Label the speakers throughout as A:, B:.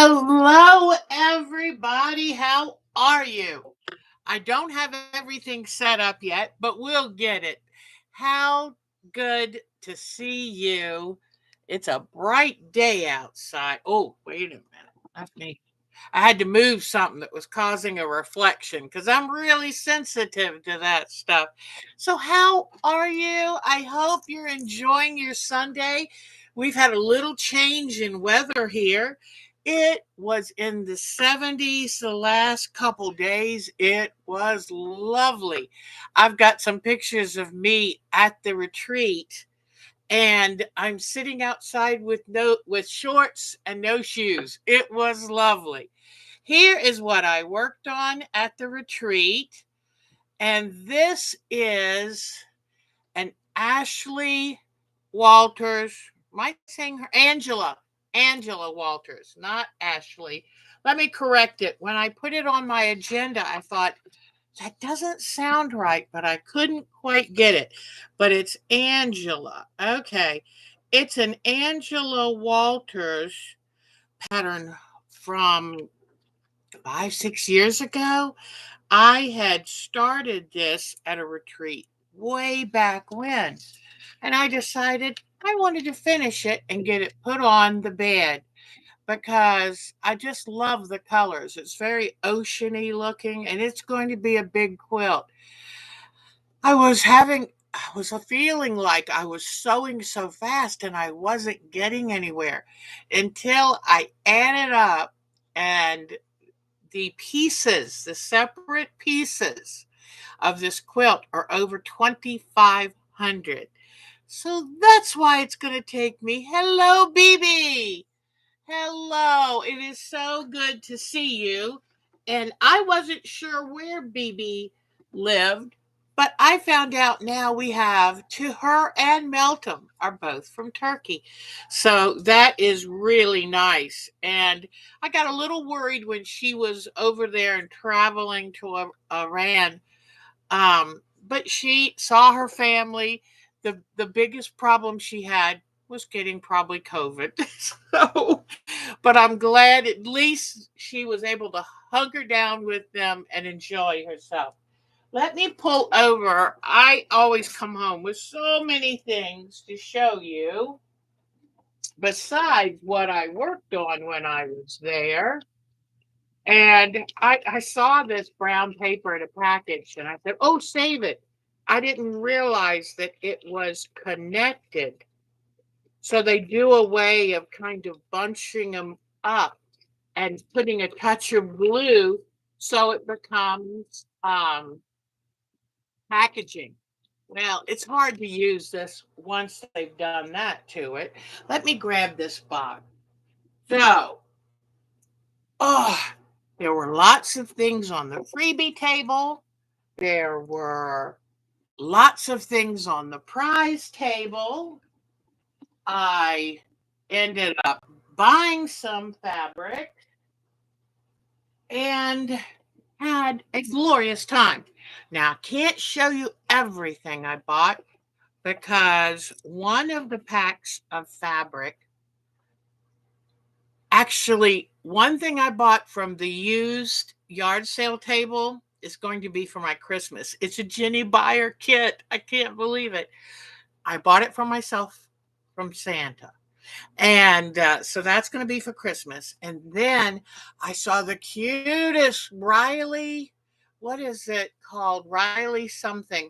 A: Hello, everybody. How are you? I don't have everything set up yet, but we'll get it. How good to see you. It's a bright day outside. Oh, wait a minute. Let me. I had to move something that was causing a reflection because I'm really sensitive to that stuff. So, how are you? I hope you're enjoying your Sunday. We've had a little change in weather here. It was in the 70s the last couple days. It was lovely. I've got some pictures of me at the retreat, and I'm sitting outside with shorts and no shoes. It was lovely. Here is what I worked on at the retreat, and this is an Ashley Walters. Am I saying her? Angela Walters, not Ashley. Let me correct it. When I put it on my agenda, I thought, that doesn't sound right, but I couldn't quite get it. But it's Angela. Okay. It's an Angela Walters pattern from 5, 6 years ago. I had started this at a retreat way back when, and I decided I wanted to finish it and get it put on the bed because I just love the colors. It's very oceany looking, and it's going to be a big quilt. I was feeling like I was sewing so fast and I wasn't getting anywhere until I added up, and the separate pieces of this quilt are over 2,500. So that's why it's going to take me. Hello, BB. Hello. It is so good to see you. And I wasn't sure where BB lived, but I found out now we have her and Meltem are both from Turkey. So that is really nice. And I got a little worried when she was over there and traveling to Iran. But she saw her family. The biggest problem she had was getting probably COVID. So, but I'm glad at least she was able to hunker down with them and enjoy herself. Let me pull over. I always come home with so many things to show you besides what I worked on when I was there. And I saw this brown paper in a package, and I said, oh, save it. I didn't realize that it was connected. So they do a way of kind of bunching them up and putting a touch of glue so it becomes packaging. Well, it's hard to use this once they've done that to it. Let me grab this box. So, oh, there were lots of things on the freebie table. There were lots of things on the prize table. I ended up buying some fabric and had a glorious time. Now, I can't show you everything I bought because one of the packs of fabric, actually, one thing I bought from the used yard sale table is going to be for my Christmas. It's a Jenny Buyer kit. I can't believe it. I bought it for myself from Santa. And so that's going to be for Christmas. And then I saw the cutest Riley, what is it called? Riley something.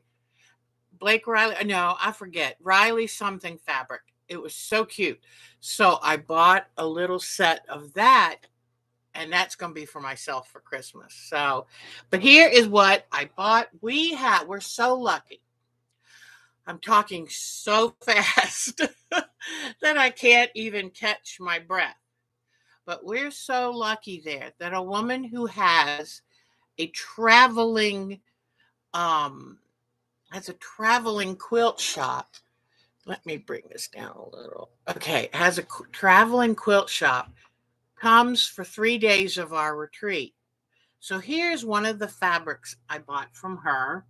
A: Blake Riley. No, I forget. Riley something fabric. It was so cute. So I bought a little set of that, and that's going to be for myself for Christmas. So, but here is what I bought. We're so lucky. I'm talking so fast that I can't even catch my breath. But we're so lucky there that a woman who a traveling um has a traveling quilt shop. Let me bring this down a little. Okay, has a traveling quilt shop, comes for 3 days of our retreat. So here's one of the fabrics I bought from her,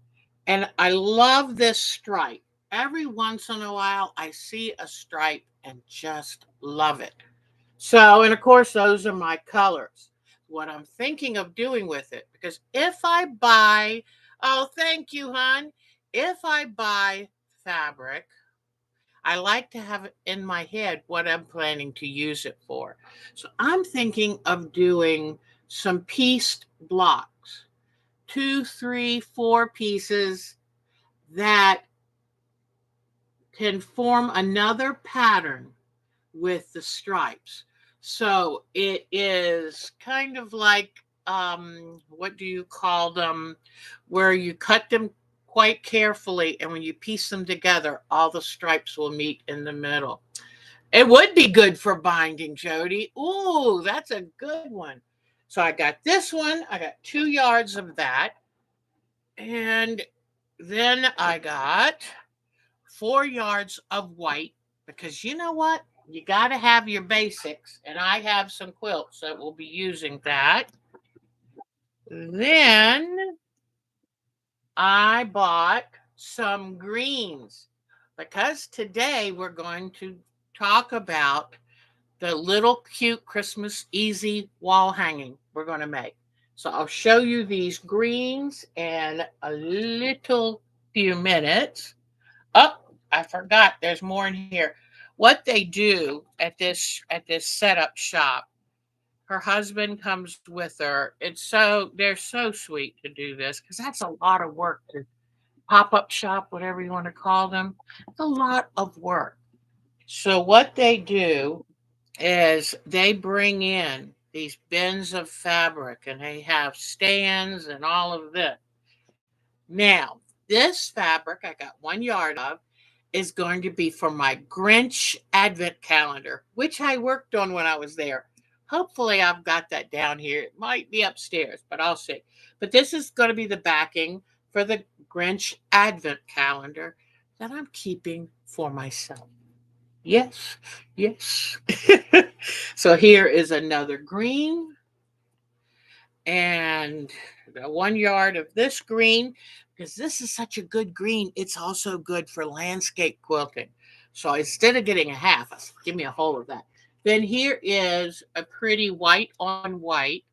A: and I love this stripe. Every once in a while I see a stripe and just love it. So, and of course, those are my colors. What I'm thinking of doing with it, because if I buy, oh, thank you, hon. If I buy fabric, I like to have it in my head what I'm planning to use it for. So I'm thinking of doing some pieced blocks, two, three, four pieces that can form another pattern with the stripes. So it is kind of like, what do you call them, where you cut them quite carefully, and when you piece them together, all the stripes will meet in the middle. It would be good for binding, Jody. Ooh, that's a good one. So I got this one. I got 2 yards of that. And then I got 4 yards of white, because you know what? You got to have your basics. And I have some quilts that will be using that. Then I bought some greens, because today we're going to talk about the little cute Christmas easy wall hanging we're going to make. So I'll show you these greens in a little few minutes. Oh, I forgot. There's more in here. What they do at this setup shop, her husband comes with her. They're so sweet to do this, because that's a lot of work to pop up shop, whatever you want to call them. It's a lot of work. So what they do is they bring in these bins of fabric, and they have stands and all of this. Now, this fabric I got 1 yard of is going to be for my Grinch Advent calendar, which I worked on when I was there. Hopefully, I've got that down here. It might be upstairs, but I'll see. But this is going to be the backing for the Grinch Advent calendar that I'm keeping for myself. Yes, yes. So here is another green, and the 1 yard of this green, because this is such a good green. It's also good for landscape quilting. So instead of getting a half, I said, give me a whole of that. Then here is a pretty white on white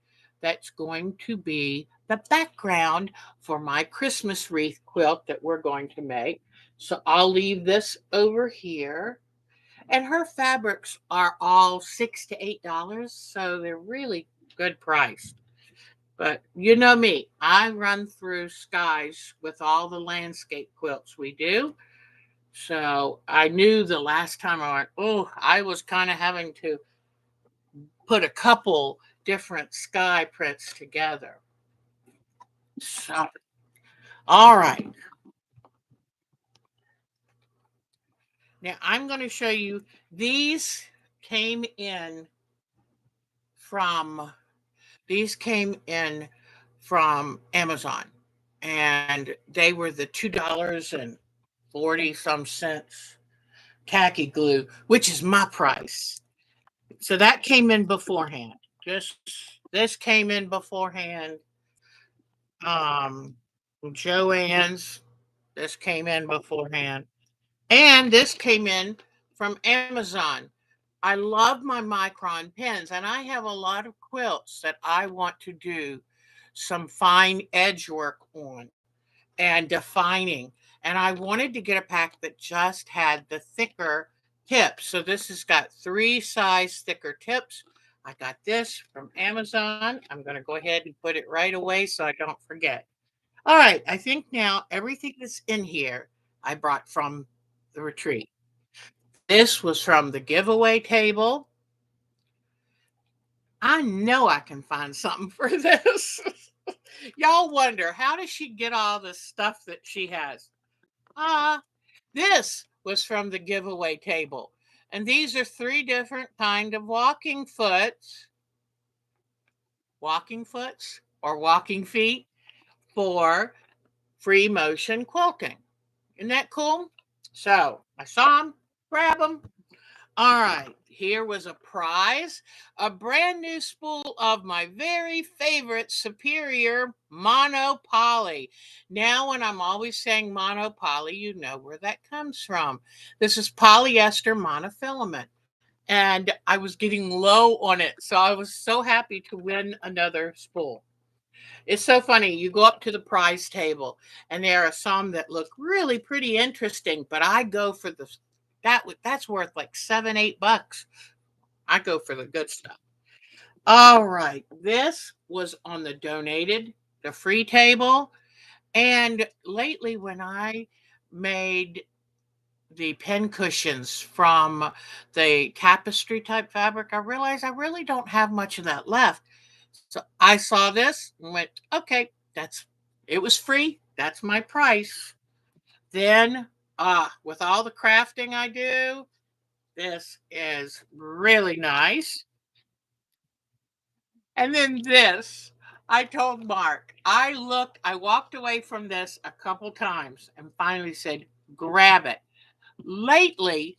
A: that's going to be the background for my Christmas wreath quilt that we're going to make. So I'll leave this over here. And her fabrics are all $6 to $8, so they're really good price. But you know me, I run through skies with all the landscape quilts we do. So I knew the last time I went, oh, I was kind of having to put a couple different sky prints together. So, all right. Now I'm going to show you, these came in from these came in from Amazon, and they were the $2.40 some cents khaki glue, which is my price. So that came in beforehand. Just this came in beforehand. Um, Joann's, this came in beforehand. And this came in from Amazon. I love my micron pens, and I have a lot of quilts that I want to do some fine edge work on and defining. And I wanted to get a pack that just had the thicker tips. So this has got 3 size thicker tips. I got this from Amazon. I'm going to go ahead and put it right away so I don't forget. All right, I think now everything that's in here I brought from the retreat. This was from the giveaway table. I know I can find something for this. Y'all wonder, how does she get all the stuff that she has? This was from the giveaway table. And these are 3 different kind of walking foots or walking feet for free motion quilting. Isn't that cool? So I saw them, grab them. All right, here was a prize, a brand new spool of my very favorite Superior Mono Poly. Now, when I'm always saying Mono Poly, you know where that comes from. This is polyester monofilament. and I was getting low on it. So I was so happy to win another spool. It's so funny. You go up to the prize table, and there are some that look really pretty interesting, but I go for that's worth like 7, 8 bucks. I go for the good stuff. All right. This was on the free table. And lately, when I made the pen cushions from the tapestry type fabric, I realized I really don't have much of that left. So I saw this and went, okay, it was free. That's my price. Then, with all the crafting I do, this is really nice. And then this, I told Mark, I walked away from this a couple times and finally said, grab it. Lately,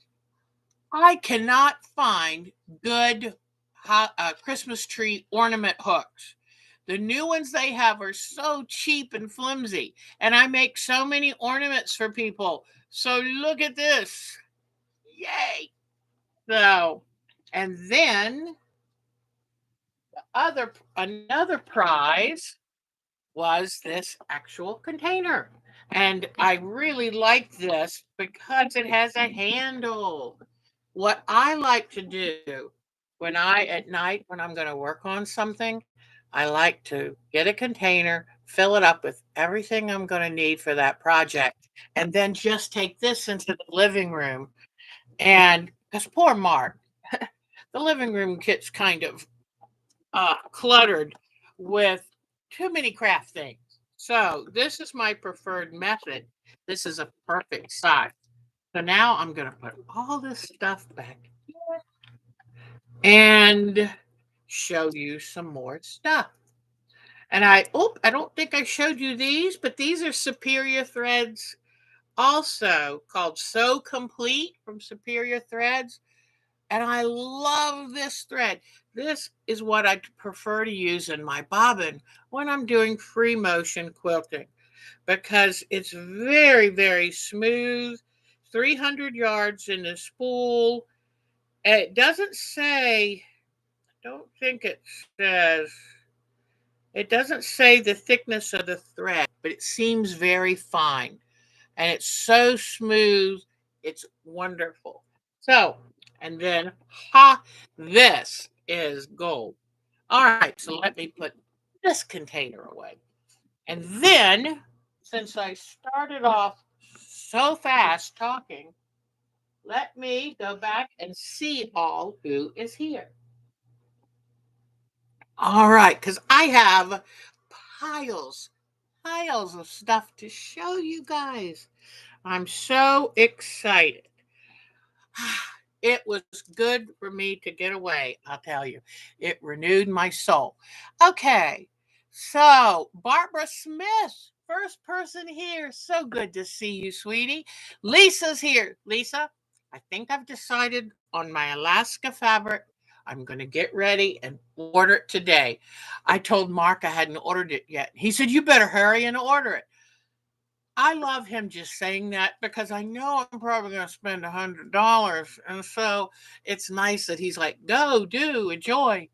A: I cannot find good Christmas tree ornament hooks. The new ones they have are so cheap and flimsy, and I make so many ornaments for people. So look at this. Yay. So, and then another prize was this actual container. And I really like this because it has a handle. What I like to do at night, when I'm going to work on something, I like to get a container, fill it up with everything I'm going to need for that project, and then just take this into the living room. And because poor Mark, the living room gets kind of cluttered with too many craft things. So this is my preferred method. This is a perfect size. So now I'm going to put all this stuff back and show you some more stuff. And I don't think I showed you these, but these are Superior Threads, also called So Complete from Superior Threads. And I love this thread. This is what I prefer to use in my bobbin when I'm doing free motion quilting because it's very, very smooth, 300 yards in the spool. And it doesn't say, I don't think says, it doesn't say the thickness of the thread, but it seems very fine. And it's so smooth. It's wonderful. So, and then, this is gold. All right, so let me put this container away. And then, since I started off so fast talking, let me go back and see all who is here. All right, because I have piles, piles of stuff to show you guys. I'm so excited. It was good for me to get away, I'll tell you. It renewed my soul. Okay, so Barbara Smith, first person here. So good to see you, sweetie. Lisa's here. Lisa, I think I've decided on my Alaska fabric. I'm going to get ready and order it today. I told Mark I hadn't ordered it yet. He said, you better hurry and order it. I love him just saying that because I know I'm probably going to spend $100. And so it's nice that he's like, go, do, enjoy.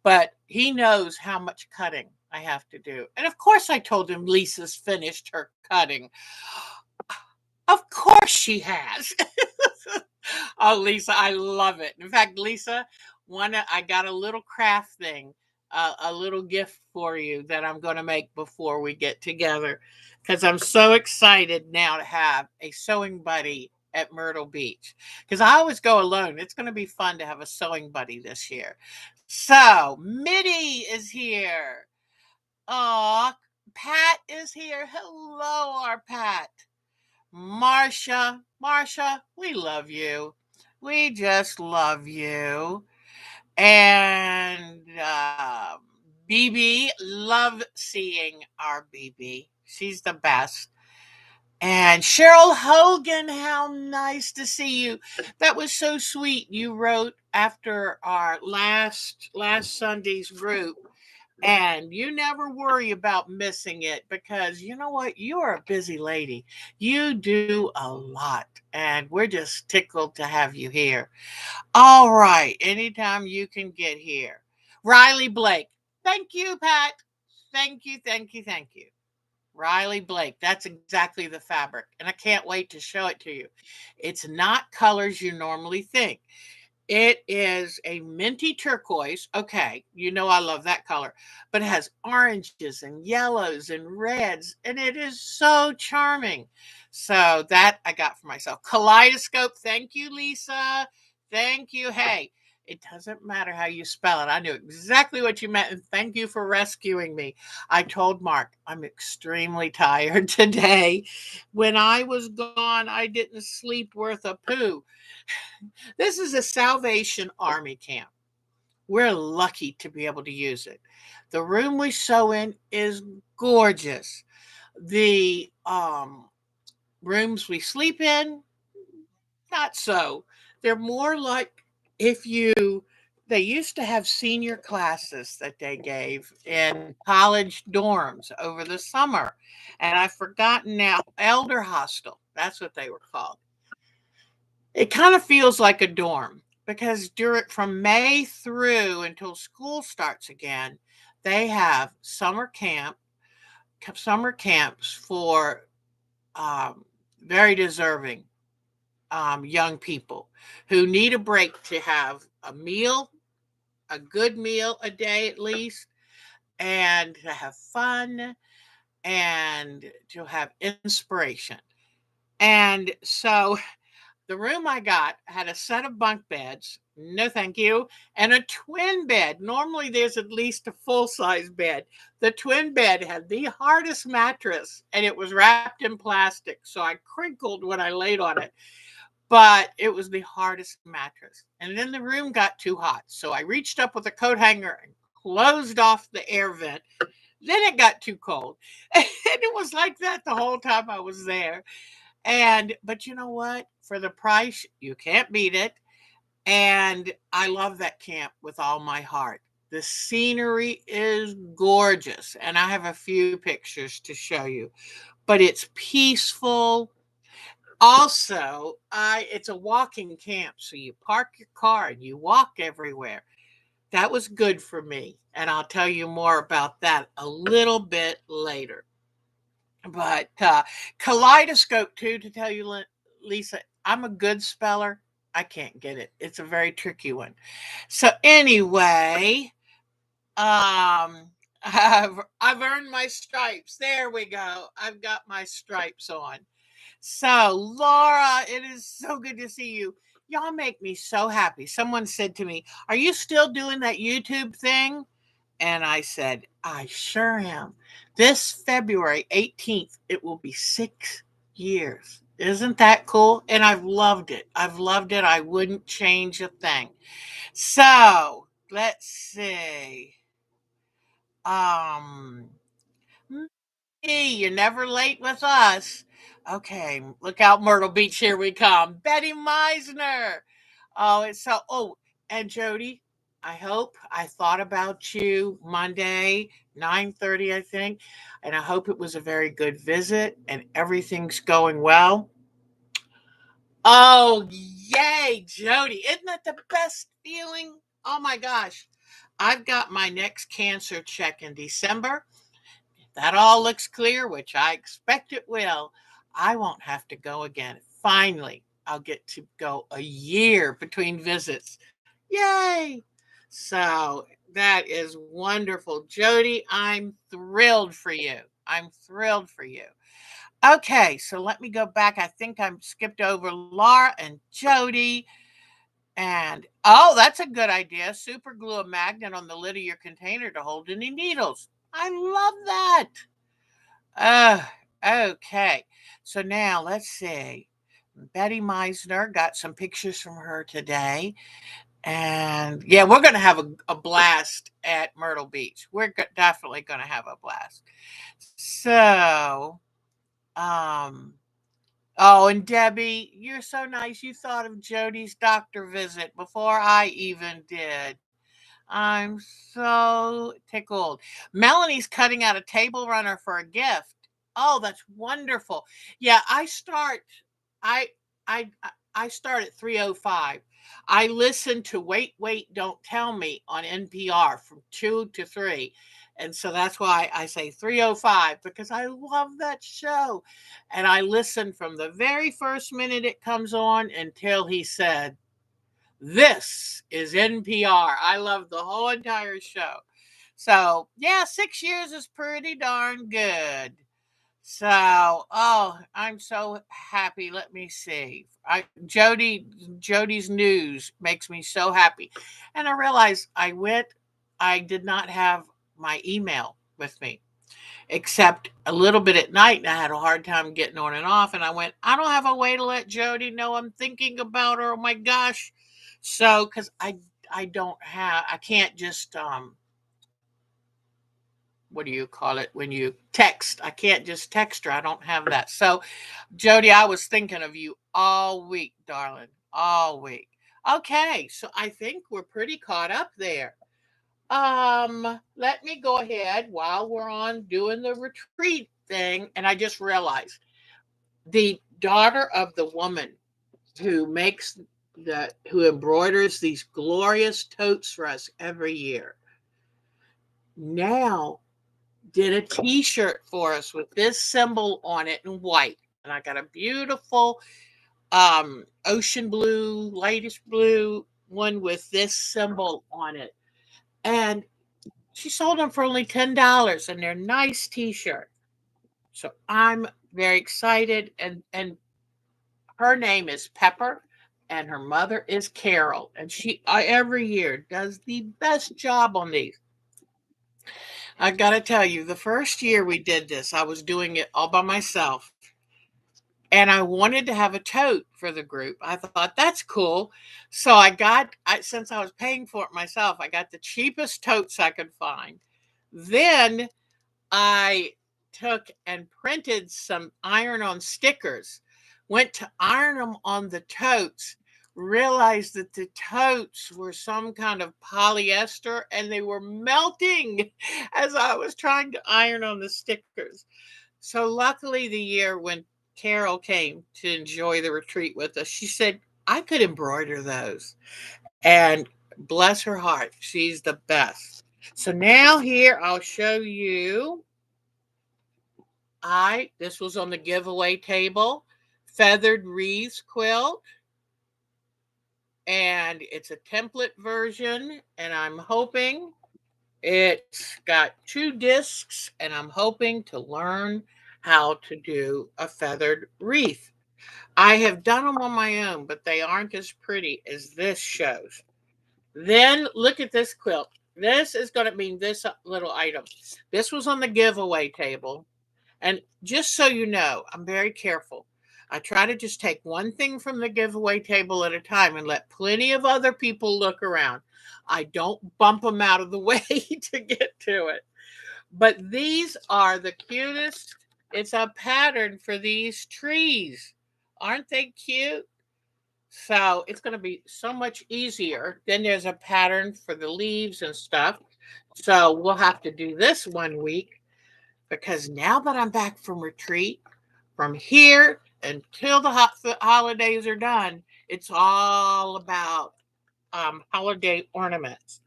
A: But he knows how much cutting I have to do. And of course, I told him Lisa's finished her cutting. Of course, she has. Oh, Lisa, I love it. In fact, Lisa, I got a little craft thing, a little gift for you that I'm going to make before we get together, because I'm so excited now to have a sewing buddy at Myrtle Beach. Because I always go alone. It's going to be fun to have a sewing buddy this year. So, Mitty is here. Oh, Pat is here. Hello, our Pat. Marsha, we love you. We just love you. And BB, love seeing our BB. She's the best. And Cheryl Hogan, how nice to see you. That was so sweet. You wrote after our last Sunday's group And you never worry about missing it because you know what? You're a busy lady. You do a lot. And we're just tickled to have you here. All right. Anytime you can get here. Riley Blake. Thank you, Pat. Thank you, thank you, thank you. Riley Blake. That's exactly the fabric. And I can't wait to show it to you. It's not colors you normally think. It is a minty turquoise. Okay, you know I love that color, but it has oranges and yellows and reds, and it is so charming. So that I got for myself. Kaleidoscope. Thank you, Lisa. Thank you. Hey, it doesn't matter how you spell it. I knew exactly what you meant, and thank you for rescuing me. I told Mark I'm extremely tired today. When I was gone, I didn't sleep worth a poo. This is a Salvation Army camp. We're lucky to be able to use it. The room we sew in is gorgeous. The rooms we sleep in, not so. They're more like if you, they used to have senior classes that they gave in college dorms over the summer. And I've forgotten now, elder hostel. That's what they were called. It kind of feels like a dorm because during from May through until school starts again, they have summer camps for um, very deserving young people who need a break to have a meal, a good meal a day at least, and to have fun and to have inspiration. And so the room I got had a set of bunk beds, no thank you, and a twin bed. Normally there's at least a full size bed. The twin bed had the hardest mattress and it was wrapped in plastic. So I crinkled when I laid on it, but it was the hardest mattress. And then the room got too hot. So I reached up with a coat hanger and closed off the air vent. Then it got too cold. And it was like that the whole time I was there. And but you know what? For the price, you can't beat it. And I love that camp with all my heart. The scenery is gorgeous, and I have a few pictures to show you. But it's peaceful. Also, I it's a walking camp, so you park your car and you walk everywhere. That was good for me, and I'll tell you more about that a little bit later. But kaleidoscope too, to tell you, Lisa, I'm a good speller. I can't get it. It's a very tricky one. So anyway, I've earned my stripes. There we go. I've got my stripes on. So Laura, it is so good to see you. Y'all make me so happy. Someone said to me, "Are you still doing that YouTube thing?" And I said, I sure am. This February 18th, it will be 6 years. Isn't that cool? And I've loved it. I've loved it. I wouldn't change a thing. So let's see. Um, Hey, you're never late with us. Okay, look out, Myrtle Beach. Here we come. Betty Meisner. Oh, it's so. Oh, and Jody, I hope I thought about you Monday, 9:30, I think. And I hope it was a very good visit and everything's going well. Oh, yay, Jody. Isn't that the best feeling? Oh my gosh. I've got my next cancer check in December. That all looks clear, which I expect it will. I won't have to go again. Finally, I'll get to go a year between visits. Yay! So that is wonderful. Jody, I'm thrilled for you. I'm thrilled for you. Okay, so let me go back. I think I skipped over Laura and Jody. And oh, that's a good idea. Super glue a magnet on the lid of your container to hold any needles. I love that. Uh, okay. So now let's see. Betty Meisner got some pictures from her today. And yeah, we're going to have a blast at Myrtle Beach. Definitely going to have a blast. So, um, oh, and Debbie, you're so nice. You thought of Jody's doctor visit before I even did. I'm so tickled. Melanie's cutting out a table runner for a gift. Oh, that's wonderful. Yeah, I I start at 3:05. I listen to Wait, Wait, Don't Tell Me on NPR from 2 to 3. And so that's why I say 3:05 because I love that show. And I listen from the very first minute it comes on until he said, "This is NPR." I love the whole entire show. So, yeah, 6 years is pretty darn good. So, oh, I'm so happy. Let me see. Jody's news makes me so happy. And I realized I did not have my email with me except a little bit at night, and I had a hard time getting on and off. And I went, I don't have a way to let Jody know I'm thinking about her. Oh my gosh. So, because I can't just what do you call it when you text? I can't just text her. I don't have that. So, Jody, I was thinking of you all week, darling, all week. Okay, so I think we're pretty caught up there. Let me go ahead while we're on doing the retreat thing, and I just realized the daughter of the woman who makes who embroiders these glorious totes for us every year now did a t-shirt for us with this symbol on it in white. And I got a beautiful ocean blue, lightish blue one with this symbol on it. And she sold them for only $10 and they're nice t-shirt. So I'm very excited. And her name is Pepper and her mother is Carol. And she every year does the best job on these. I gotta tell you, the first year we did this, I was doing it all by myself. And I wanted to have a tote for the group. I thought that's cool. So since I was paying for it myself, I got the cheapest totes I could find. Then I took and printed some iron on stickers, went to iron them on the totes, realized that the totes were some kind of polyester and they were melting as I was trying to iron on the stickers. So, luckily, the year when Carol came to enjoy the retreat with us, she said, I could embroider those. And bless her heart, she's the best. So now here I'll show you this was on the giveaway table, feathered wreaths quilt, and it's a template version, and I'm hoping it's got 2 discs, and I'm hoping to learn how to do a feathered wreath. I have done them on my own, but they aren't as pretty as this shows. Then look at this quilt. This is going to mean this little item. This was on the giveaway table. And just so you know, I'm very careful. I try to just take one thing from the giveaway table at a time and let plenty of other people look around. I don't bump them out of the way to get to it. But these are the cutest. It's a pattern for these trees. Aren't they cute? So it's going to be so much easier. Then there's a pattern for the leaves and stuff. So we'll have to do this one week because now that I'm back from retreat, from here until the holidays are done, it's all about holiday ornaments.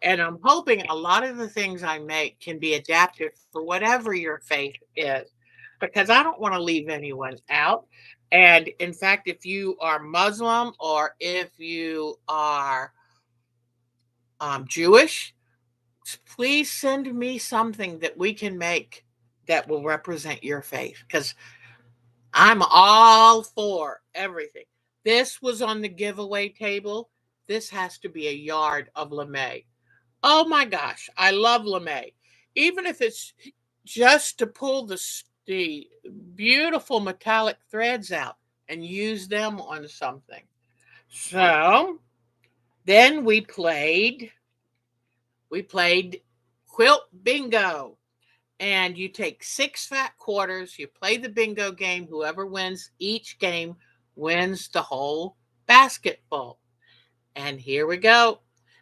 A: And I'm hoping a lot of the things I make can be adapted for whatever your faith is, because I don't want to leave anyone out. And in fact, if you are Muslim or if you are Jewish, please send me something that we can make that will represent your faith, because I'm all for everything. This was on the giveaway table. This has to be a yard of lame. Oh my gosh, I love lame. Even if it's just to pull the beautiful metallic threads out and use them on something. So then we played quilt bingo. And you take 6 fat quarters, you play the bingo game. Whoever wins each game wins the whole basket full. And here we go.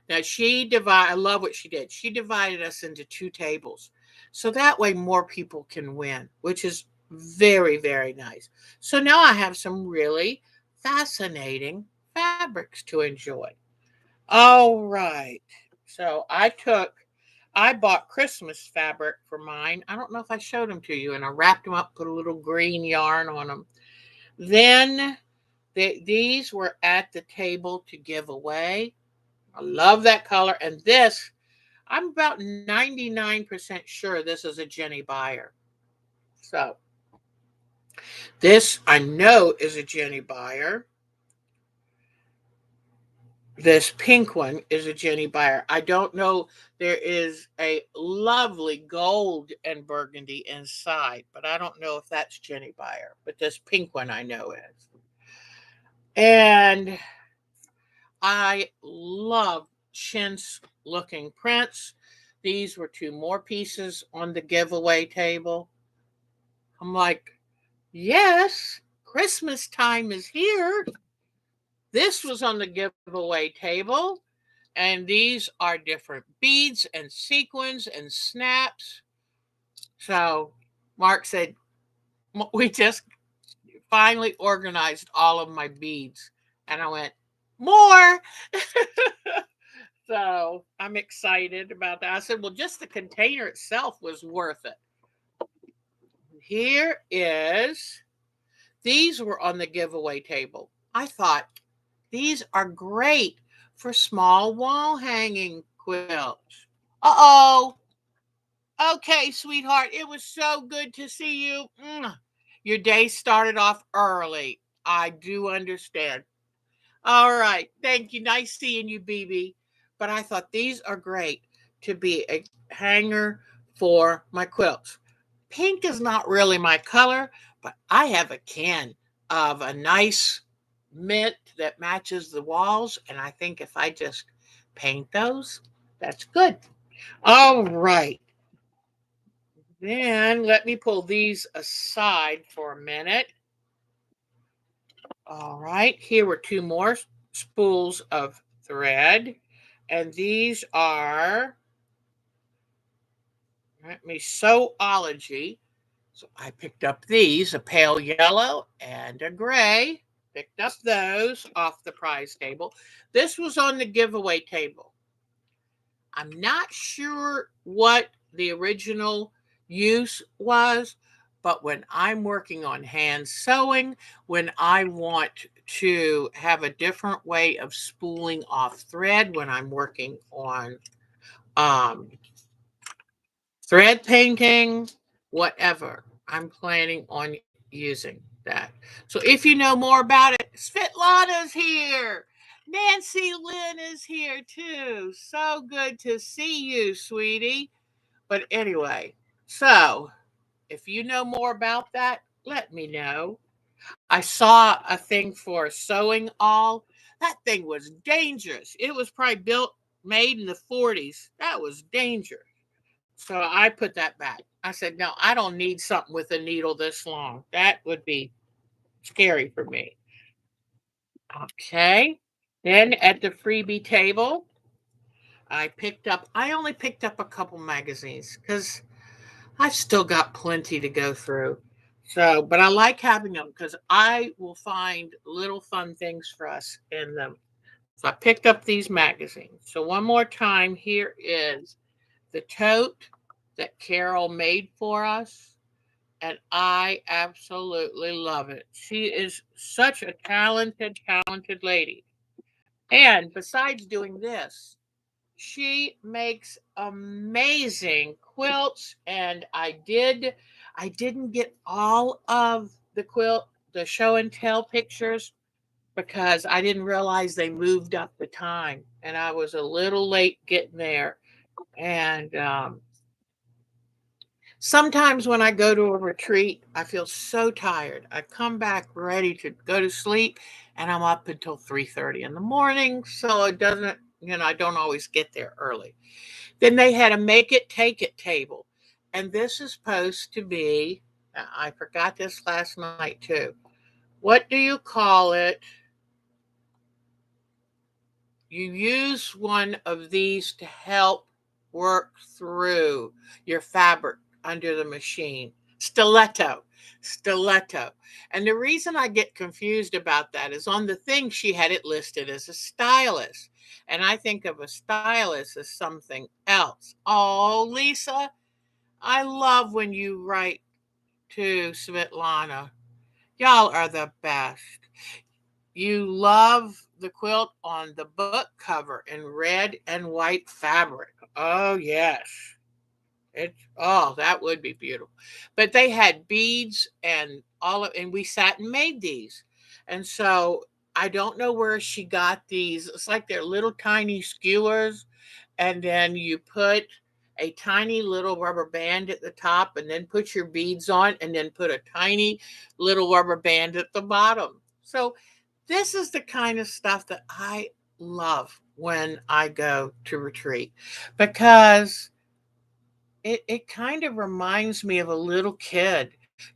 A: Now I love what she did. She divided us into 2 tables. So that way more people can win, which is very, very nice. So now I have some really fascinating fabrics to enjoy. All right. So I bought Christmas fabric for mine. I don't know if I showed them to you, and I wrapped them up, put a little green yarn on them. Then these were at the table to give away. I love that color. And this, I'm about 99% sure this is a Jenny Buyer. So this I know is a Jenny Buyer. This pink one is a Jenny Buyer. I don't know. There is a lovely gold and burgundy inside, but I don't know if that's Jenny Buyer. But this pink one I know is. And I love chintz looking prints. These were 2 more pieces on the giveaway table. I'm like, yes, Christmas time is here. This was on the giveaway table. And these are different beads and sequins and snaps. So Mark said, we just finally organized all of my beads. And I went, more. So I'm excited about that. I said, well, just the container itself was worth it. Here is, these were on the giveaway table. I thought these are great for small wall hanging quilts. Uh-oh. Okay, sweetheart. It was so good to see you. Your day started off early. I do understand. All right. Thank you. Nice seeing you, BB. But I thought these are great to be a hanger for my quilts. Pink is not really my color, but I have a can of a nice mint that matches the walls. And I think if I just paint those, that's good. All right. Then let me pull these aside for a minute. All right, here were 2 more spools of thread. And these are, let me Sewology. So I picked up these, a pale yellow and a gray. Picked up those off the prize table. This was on the giveaway table. I'm not sure what the original use was, but when I'm working on hand sewing, when I want to have a different way of spooling off thread, when I'm working on um, thread painting, whatever, I'm planning on using that. So if you know more about it, Svetlana's here. Nancy Lynn is here too. So good to see you, sweetie. But anyway, so if you know more about that, let me know. I saw a thing for sewing all. That thing was dangerous. It was probably made in the 40s. That was dangerous. So I put that back. I said, no, I don't need something with a needle this long. That would be scary for me. Okay. Then at the freebie table, I only picked up a couple magazines because I've still got plenty to go through. So, but I like having them because I will find little fun things for us in them. So I picked up these magazines. So one more time, here is the tote that Carol made for us. And I absolutely love it. She is such a talented, talented lady. And besides doing this, she makes amazing quilts. And I didn't get all of the show and tell pictures because I didn't realize they moved up the time. And I was a little late getting there. And sometimes when I go to a retreat, I feel so tired. I come back ready to go to sleep and I'm up until 3:30 in the morning, so it doesn't, I don't always get there early. Then they had a make it take it table. And this is supposed to be, I forgot this last night too. What do you call it? you use one of these to help work through your fabric under the machine. Stiletto, stiletto. And the reason I get confused about that is on the thing she had it listed as a stylus. And I think of a stylus as something else. Oh, Lisa, I love when you write to Svetlana. Y'all are the best. You love the quilt on the book cover in red and white fabric. Oh, yes. Oh, that would be beautiful. But they had beads and all of, and we sat and made these. And so I don't know where she got these. It's like they're little tiny skewers, and then you put a tiny little rubber band at the top, and then put your beads on, and then put a tiny little rubber band at the bottom. So this is the kind of stuff that I love when I go to retreat, because it kind of reminds me of a little kid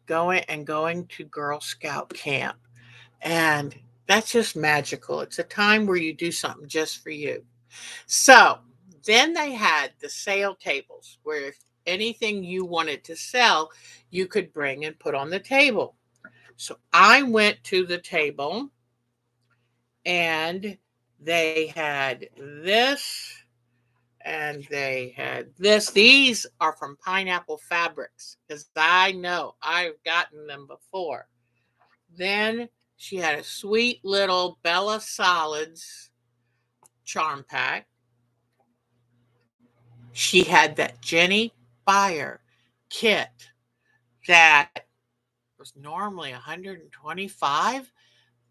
A: going to Girl Scout camp. And that's just magical. It's a time where you do something just for you. So then they had the sale tables where if anything you wanted to sell, you could bring and put on the table. So I went to the table and they had this and they had this. These are from Pineapple Fabrics because I know I've gotten them before. Then she had a sweet little Bella Solids charm pack. She had that Jenny Buyer kit that was normally 125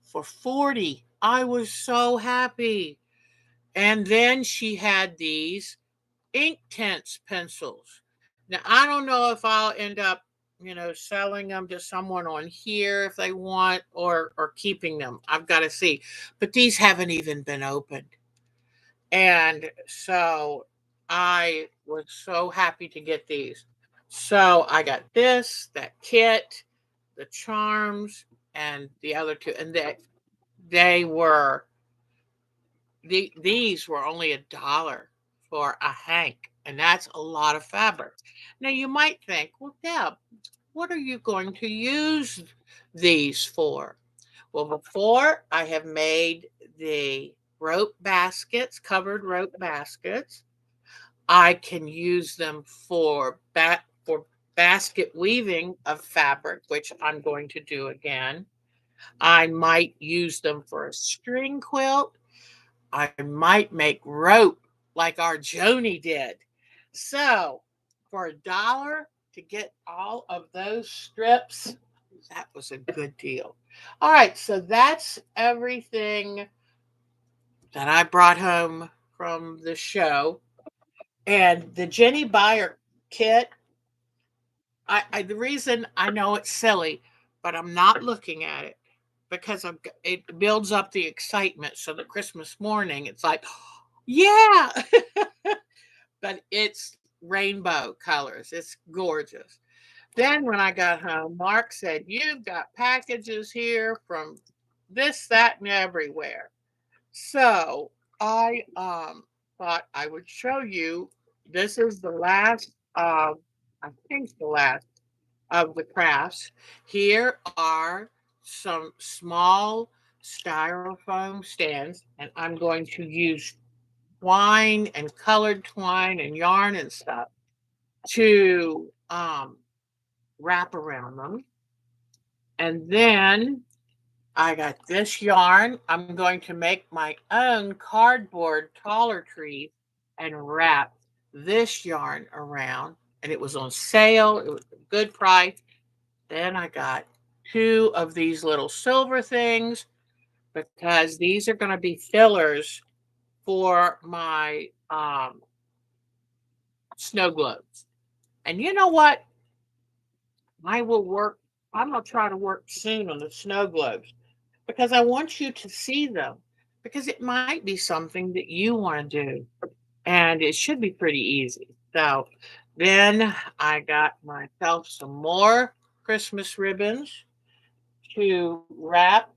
A: for 40. I was so happy. And then she had these Inktense pencils. Now I don't know if I'll end up, selling them to someone on here if they want, or keeping them. I've got to see. But these haven't even been opened. And so I was so happy to get these. So I got this, that kit, the charms, and the other two. And they were these were only $1 for a hank, and that's a lot of fabric. Now you might think, well, Deb, what are you going to use these for? Well, before I have made the rope baskets, covered rope baskets. I can use them for basket weaving of fabric, which I'm going to do again. I might use them for a string quilt. I might make rope like our Joni did. So, for $1 to get all of those strips, that was a good deal. All right, so that's everything that I brought home from the show. And the Jenny Buyer kit, the reason I know it's silly, but I'm not looking at it because it builds up the excitement. So that Christmas morning, it's like, yeah, but it's rainbow colors. It's gorgeous. Then when I got home, Mark said, "You've got packages here from this, that, and everywhere." So I thought I would show you. This is the last of, I think the last of the crafts. Here are some small styrofoam stands, and I'm going to use twine and colored twine and yarn and stuff to wrap around them. And then I got this yarn. I'm going to make my own cardboard taller tree and wrap this yarn around. And it was on sale. It was a good price. Then I got two of these little silver things because these are going to be fillers for my snow globes. And you know what? I will work. I'm going to try to work soon on the snow globes because I want you to see them because it might be something that you want to do and it should be pretty easy. So then I got myself some more Christmas ribbons to wrap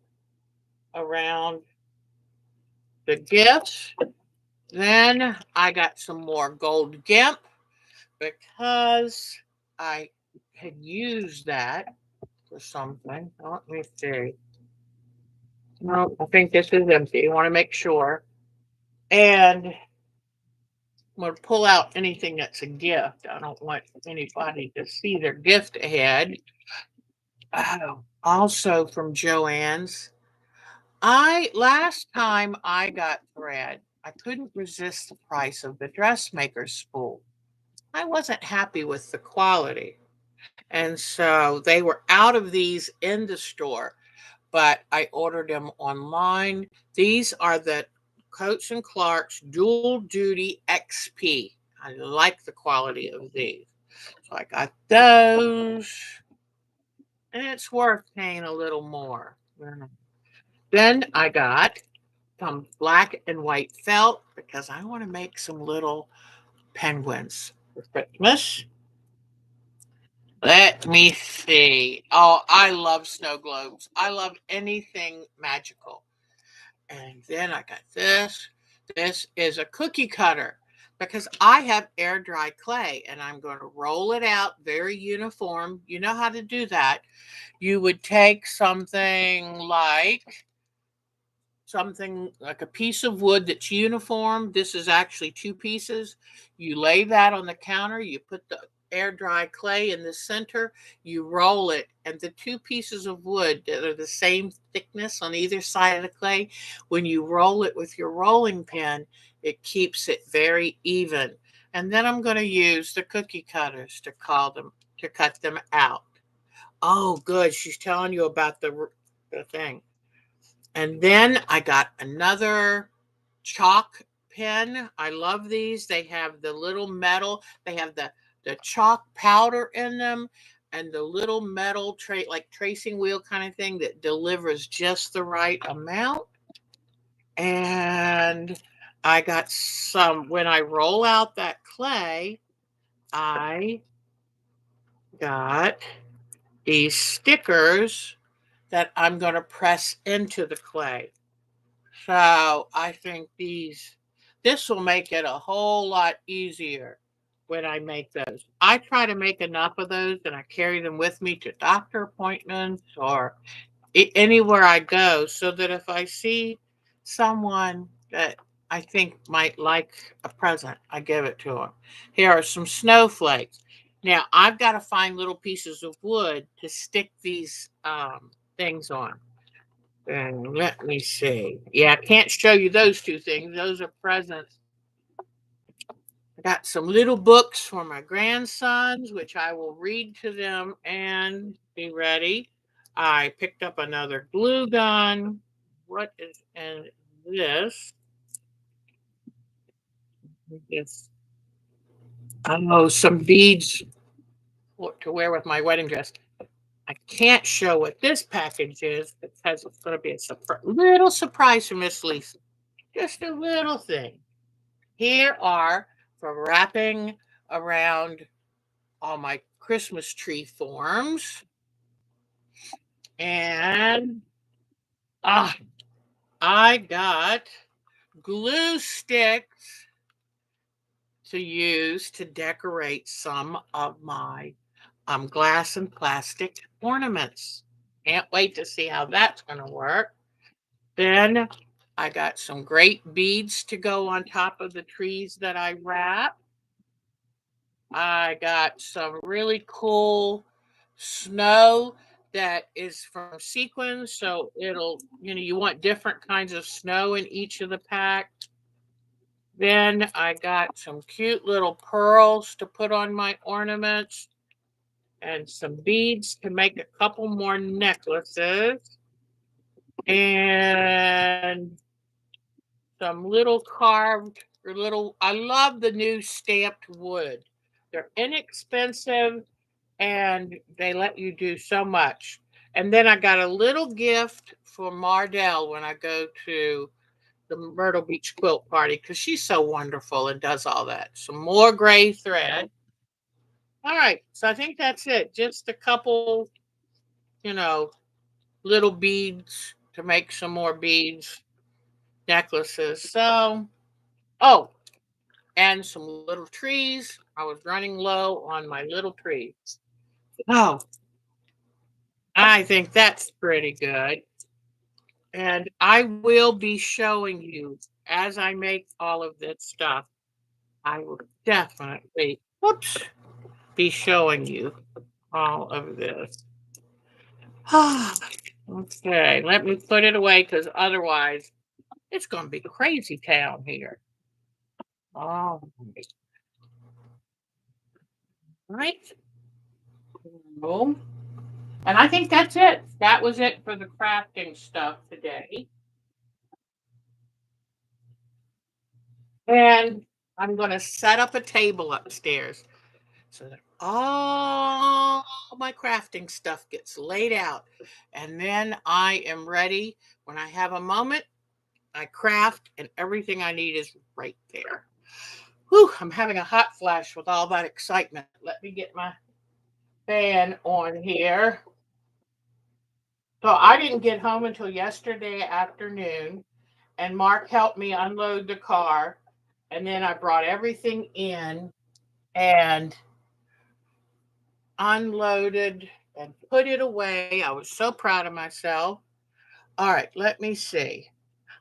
A: around the gifts. Then I got some more gold gimp because I had used that for something. Let me see. No, I think this is empty. You want to make sure. And I'm going to pull out anything that's a gift. I don't want anybody to see their gift ahead. Oh, also from Joann's. Last time I got thread, I couldn't resist the price of the dressmaker's spool. I wasn't happy with the quality. And so they were out of these in the store, but I ordered them online. These are the Coats and Clark's Dual Duty XP. I like the quality of these. So I got those, and it's worth paying a little more. Then I got some black and white felt because I want to make some little penguins for Christmas. Let me see. Oh, I love snow globes. I love anything magical. And then I got this. This is a cookie cutter because I have air dry clay and I'm going to roll it out very uniform. You know how to do that. You would take something like a piece of wood that's uniform. This is actually two pieces. You lay that on the counter, you put the air dry clay in the center, you roll it, and the two pieces of wood that are the same thickness on either side of the clay, when you roll it with your rolling pin, it keeps it very even. And then I'm going to use the cookie cutters to cut them out. Oh, good. She's telling you about the thing. And then I got another chalk pen. I love these. They have the little metal, they have the chalk powder in them and the little metal like tracing wheel kind of thing that delivers just the right amount. And I got some when I roll out that clay, I got these stickers that I'm going to press into the clay. So I think this will make it a whole lot easier when I make those. I try to make enough of those and I carry them with me to doctor appointments or anywhere I go so that if I see someone that I think might like a present, I give it to them. Here are some snowflakes. Now I've got to find little pieces of wood to stick these things on. And let me see. Yeah, I can't show you those two things. Those are presents. I got some little books for my grandsons, which I will read to them and be ready. I picked up another glue gun. What is in this? This some beads to wear with my wedding dress. I can't show what this package is because it's going to be a little surprise for Miss Lisa. Just a little thing. Here are for wrapping around all my Christmas tree forms. And ah, I got glue sticks to use to decorate some of my glass and plastic ornaments. Can't wait to see how that's going to work. Then I got some great beads to go on top of the trees that I wrap. I got some really cool snow that is from sequins. So you want different kinds of snow in each of the packs. Then I got some cute little pearls to put on my ornaments and some beads to make a couple more necklaces. And some little carved or little, I love the new stamped wood. They're inexpensive and they let you do so much. And then I got a little gift for Mardell when I go to the Myrtle Beach quilt party because she's so wonderful and does all that. Some more gray thread. All right, so I think that's it. Just a couple, you know, little beads to make some more beads. necklaces. So, oh, and some little trees. I was running low on my little trees. Oh, I think that's pretty good. And I will be showing you as I make all of this stuff. I will definitely, whoops, be showing you all of this. Okay, let me put it away because otherwise it's going to be crazy town here. All right. Boom. And I think that's it. That was it for the crafting stuff today. And I'm going to set up a table upstairs so that all my crafting stuff gets laid out. And then I am ready. When I have a moment, I craft, and everything I need is right there. Whew, I'm having a hot flash with all that excitement. Let me get my fan on here. So I didn't get home until yesterday afternoon, and Mark helped me unload the car. And then I brought everything in and unloaded and put it away. I was so proud of myself. All right, let me see.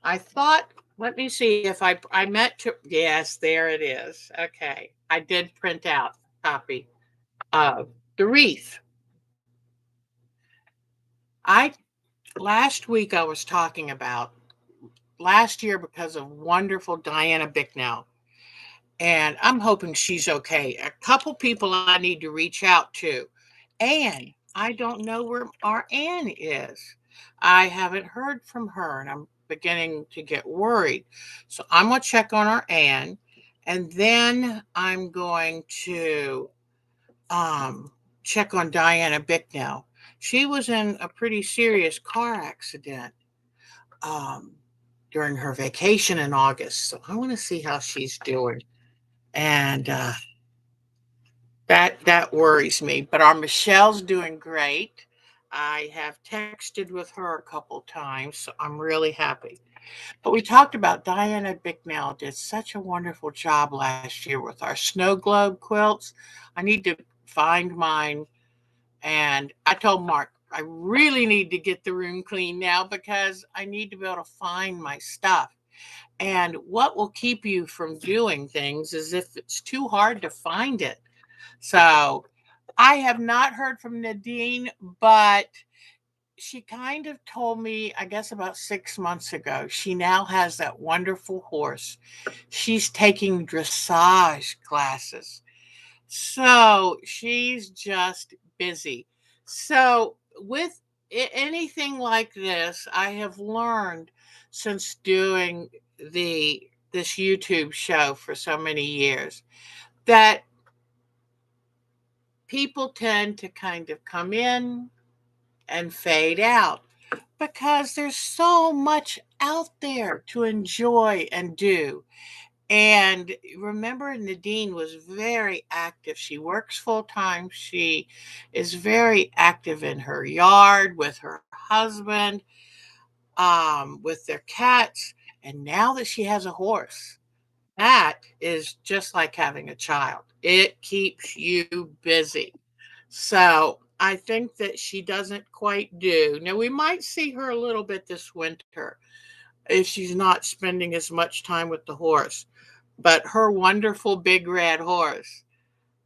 A: I thought, let me see if I meant to. Yes, there it is. Okay, I did print out a copy of the wreath. I last week I was talking about last year because of wonderful Diana Bicknell, and I'm hoping she's okay. A couple people I need to reach out to. Anne, I don't know where our Anne is. I haven't heard from her, and I'm beginning to get worried. So I'm going to check on our Anne, and then I'm going to um, check on Diana Bicknell. She was in a pretty serious car accident um, during her vacation in August. So I want to see how she's doing. And that worries me. But our Michelle's doing great. I have texted with her a couple times, so I'm really happy. But we talked about Diana Bicknell did such a wonderful job last year with our snow globe quilts. I need to find mine, and I told Mark I really need to get the room clean now because I need to be able to find my stuff. And what will keep you from doing things is if it's too hard to find it. So I have not heard from Nadine, but she kind of told me, I guess about 6 months ago, she now has that wonderful horse. She's taking dressage classes. So she's just busy. So with anything like this, I have learned since doing this YouTube show for so many years that people tend to kind of come in and fade out because there's so much out there to enjoy and do. And remember, Nadine was very active. She works full time. She is very active in her yard with her husband, with their cats. And now that she has a horse, that is just like having a child. It keeps you busy. So I think that she doesn't quite do. Now, we might see her a little bit this winter if she's not spending as much time with the horse. But her wonderful big red horse,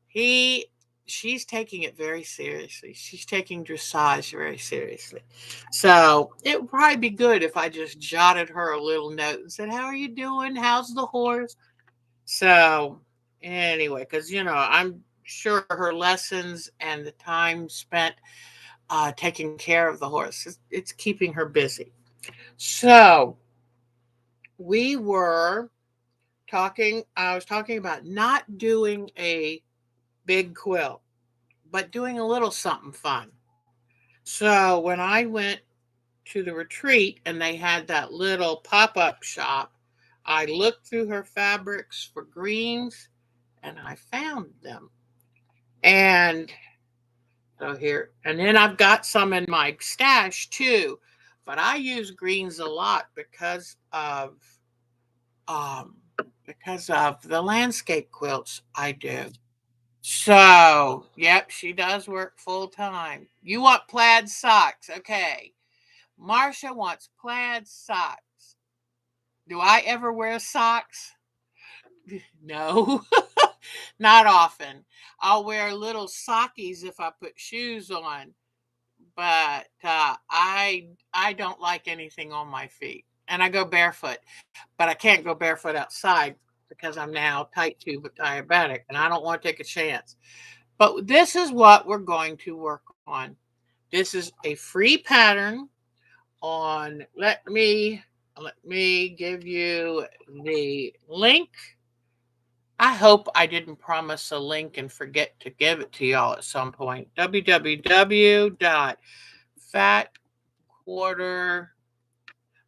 A: he she's taking it very seriously. She's taking dressage very seriously. So it would probably be good if I just jotted her a little note and said, "How are you doing? How's the horse?" So anyway, because I'm sure her lessons and the time spent taking care of the horse, it's keeping her busy. So we were I was talking about not doing a big quilt, but doing a little something fun. So when I went to the retreat and they had that little pop up shop, I looked through her fabrics for greens and I found them. And so here, and then I've got some in my stash too. but I use greens a lot um because of the landscape quilts I do. So, yep, she does work full time. You want plaid socks? Okay. Marcia wants plaid socks. Do I ever wear socks? No, not often. I'll wear little sockies if I put shoes on, but I don't like anything on my feet, and I go barefoot. But I can't go barefoot outside because I'm now type 2 but diabetic, and I don't want to take a chance. But this is what we're going to work on. This is a free pattern on. Let me give you the link. I hope I didn't promise a link and forget to give it to y'all at some point. www.fatquarter.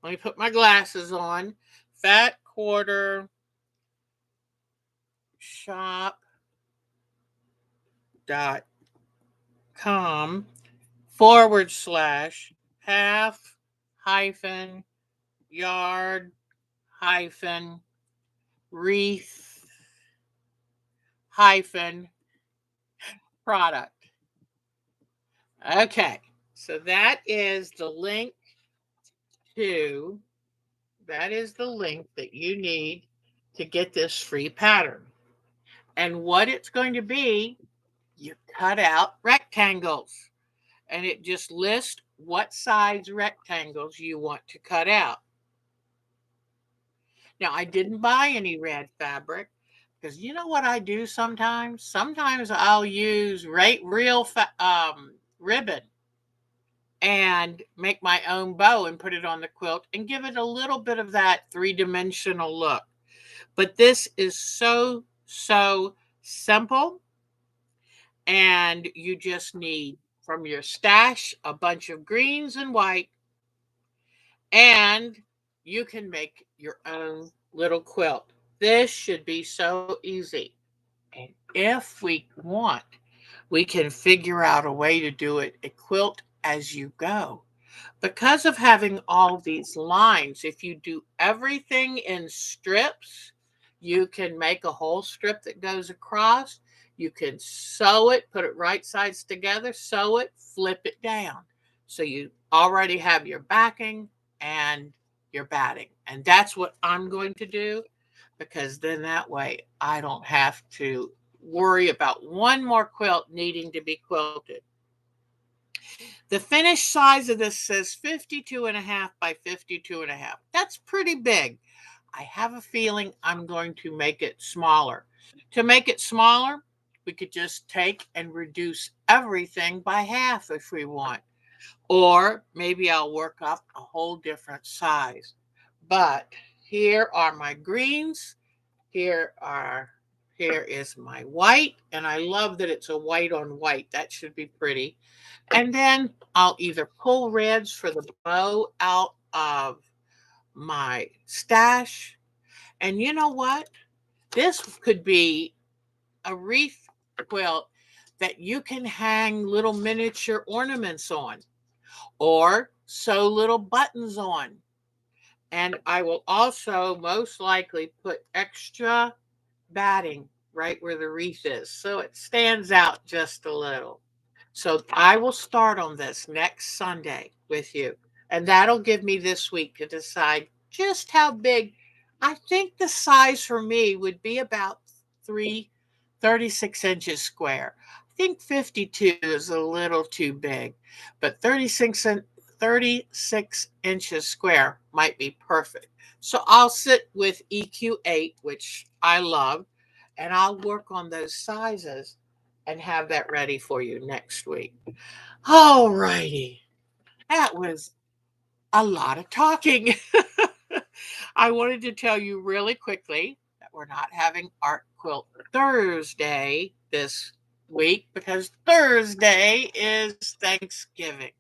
A: Let me put my glasses on. fatquartershop.com/half hyphen yard hyphen wreath hyphen product. Okay, so to that is the link that you need to get this free pattern. And what it's going to be, you cut out rectangles, and it just lists what size rectangles you want to cut out. Now, I didn't buy any red fabric because you know what I do sometimes? Sometimes I'll use ribbon and make my own bow and put it on the quilt and give it a little bit of that three-dimensional look. But this is so simple, and you just need from your stash a bunch of greens and white, and you can make your own little quilt. This should be so easy. And if we want, we can figure out a way to do it a quilt as you go. Because of having all these lines, if you do everything in strips, you can make a whole strip that goes across. You can sew it, put it right sides together, sew it, flip it down. So you already have your backing and your batting. And that's what I'm going to do, because then that way I don't have to worry about one more quilt needing to be quilted. The finished size of this says 52 and a half by 52 and a half. That's pretty big. I have a feeling I'm going to make it smaller. To make it smaller, we could just take and reduce everything by half if we want. Or maybe I'll work up a whole different size. But here are my greens. Here are here is my white, and I love that it's a white on white. That should be pretty. And then I'll either pull reds for the bow out of my stash. And you know what? This could be a wreath quilt that you can hang little miniature ornaments on or sew little buttons on. And I will also most likely put extra batting right where the wreath is so it stands out just a little. So I will start on this next Sunday with you. And that'll give me this week to decide just how big. I think the size for me would be about 36 inches square. I think 52 is a little too big, but 36 inches square might be perfect. So I'll sit with EQ8, which I love, and I'll work on those sizes and have that ready for you next week. All righty. That was a lot of talking. I wanted to tell you really quickly that we're not having Art Quilt Thursday this week because Thursday is Thanksgiving.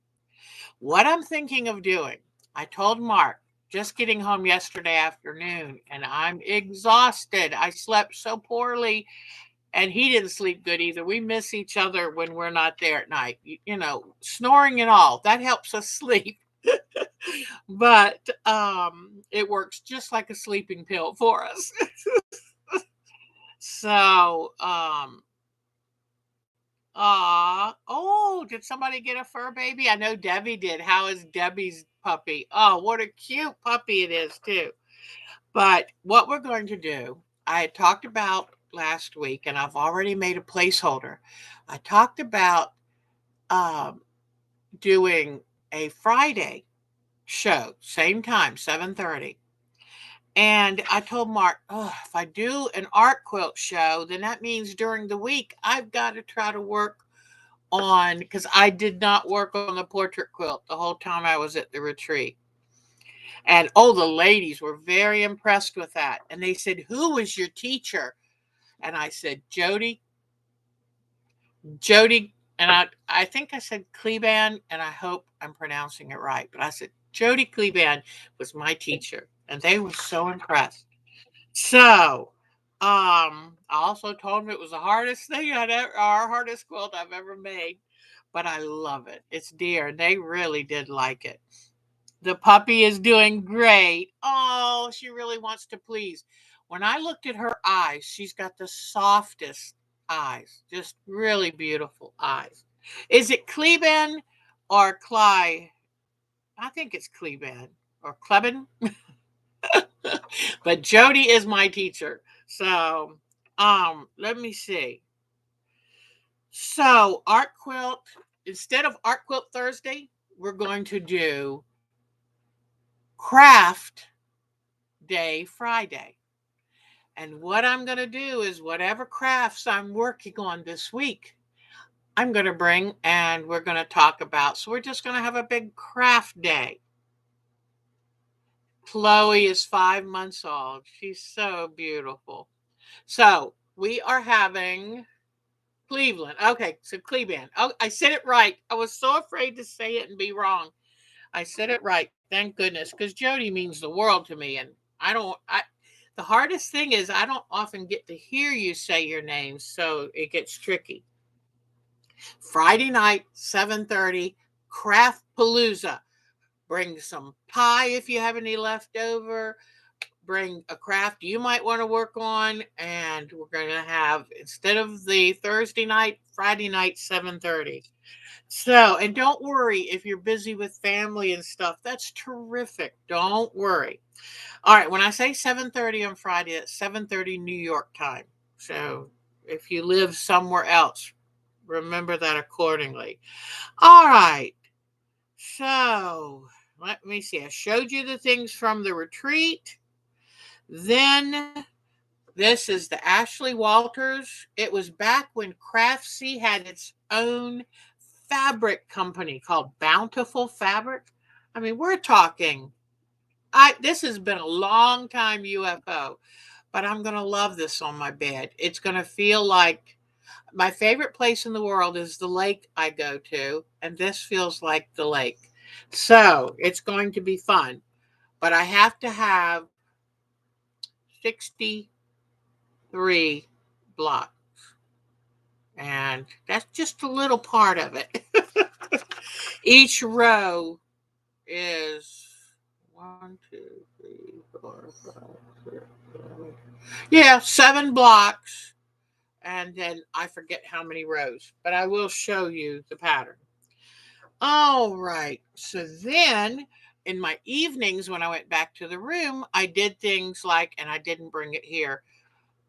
A: What I'm thinking of doing, I told Mark, just getting home yesterday afternoon, and I'm exhausted. I slept so poorly, and he didn't sleep good either. We miss each other when we're not there at night. Snoring and all, that helps us sleep. But it works just like a sleeping pill for us. So, oh, did somebody get a fur baby? I know Debbie did. How is Debbie's puppy? Oh, what a cute puppy it is, too. But what we're going to do, I had talked about last week, and I've already made a placeholder. I talked about um, doing a Friday show, same time, 7:30. And I told Mark, oh, if I do an art quilt show, then that means during the week I've got to try to work on, because I did not work on the portrait quilt the whole time I was at the retreat. And oh, the ladies were very impressed with that. And they said, who was your teacher? And I said, Jody, and I think I said Kleban, and I hope I'm pronouncing it right. But I said, Jody Kleban was my teacher. And they were so impressed. So, I also told them it was the hardest thing our hardest quilt I've ever made, but I love it. It's dear. They really did like it. The puppy is doing great. Oh, she really wants to please. When I looked at her eyes, she's got the softest eyes, just really beautiful eyes. Is it Kleben or Cly? I think it's Kleben or Kleben. But Jody is my teacher. So, let me see. So, art quilt, instead of art quilt Thursday, we're going to do craft day Friday. And what I'm going to do is whatever crafts I'm working on this week, I'm going to bring and we're going to talk about. So, we're just going to have a big craft day. Chloe is 5 months old. She's so beautiful. So, we are having Cleveland. Okay, so Cleveland. Oh, I said it right. I was so afraid to say it and be wrong. I said it right. Thank goodness, because Jody means the world to me, and the hardest thing is I don't often get to hear you say your name, so it gets tricky. Friday night, 7:30, Craft Palooza. Bring some pie if you have any left over. Bring a craft you might want to work on, and we're going to have, instead of the Thursday night, Friday night, 7:30. So, and don't worry if you're busy with family and stuff, that's terrific. Don't worry. All right, when I say 7:30 on Friday, it's 7:30 New York time. So if you live somewhere else, remember that accordingly. All right, so let me see. I showed you the things from the retreat. Then this is the Ashley Walters. It was back when Craftsy had its own fabric company called Bountiful Fabric. I mean, we're talking. This has been a long time UFO, but I'm going to love this on my bed. It's going to feel like my favorite place in the world is the lake I go to, and this feels like the lake. So it's going to be fun, but I have to have 63 blocks, and that's just a little part of it. Each row is 1, 2, 3, 4, 5, 6, 7. Yeah, 7 blocks. And then I forget how many rows, but I will show you the pattern. All right. So then in my evenings, when I went back to the room, I did things like, and I didn't bring it here,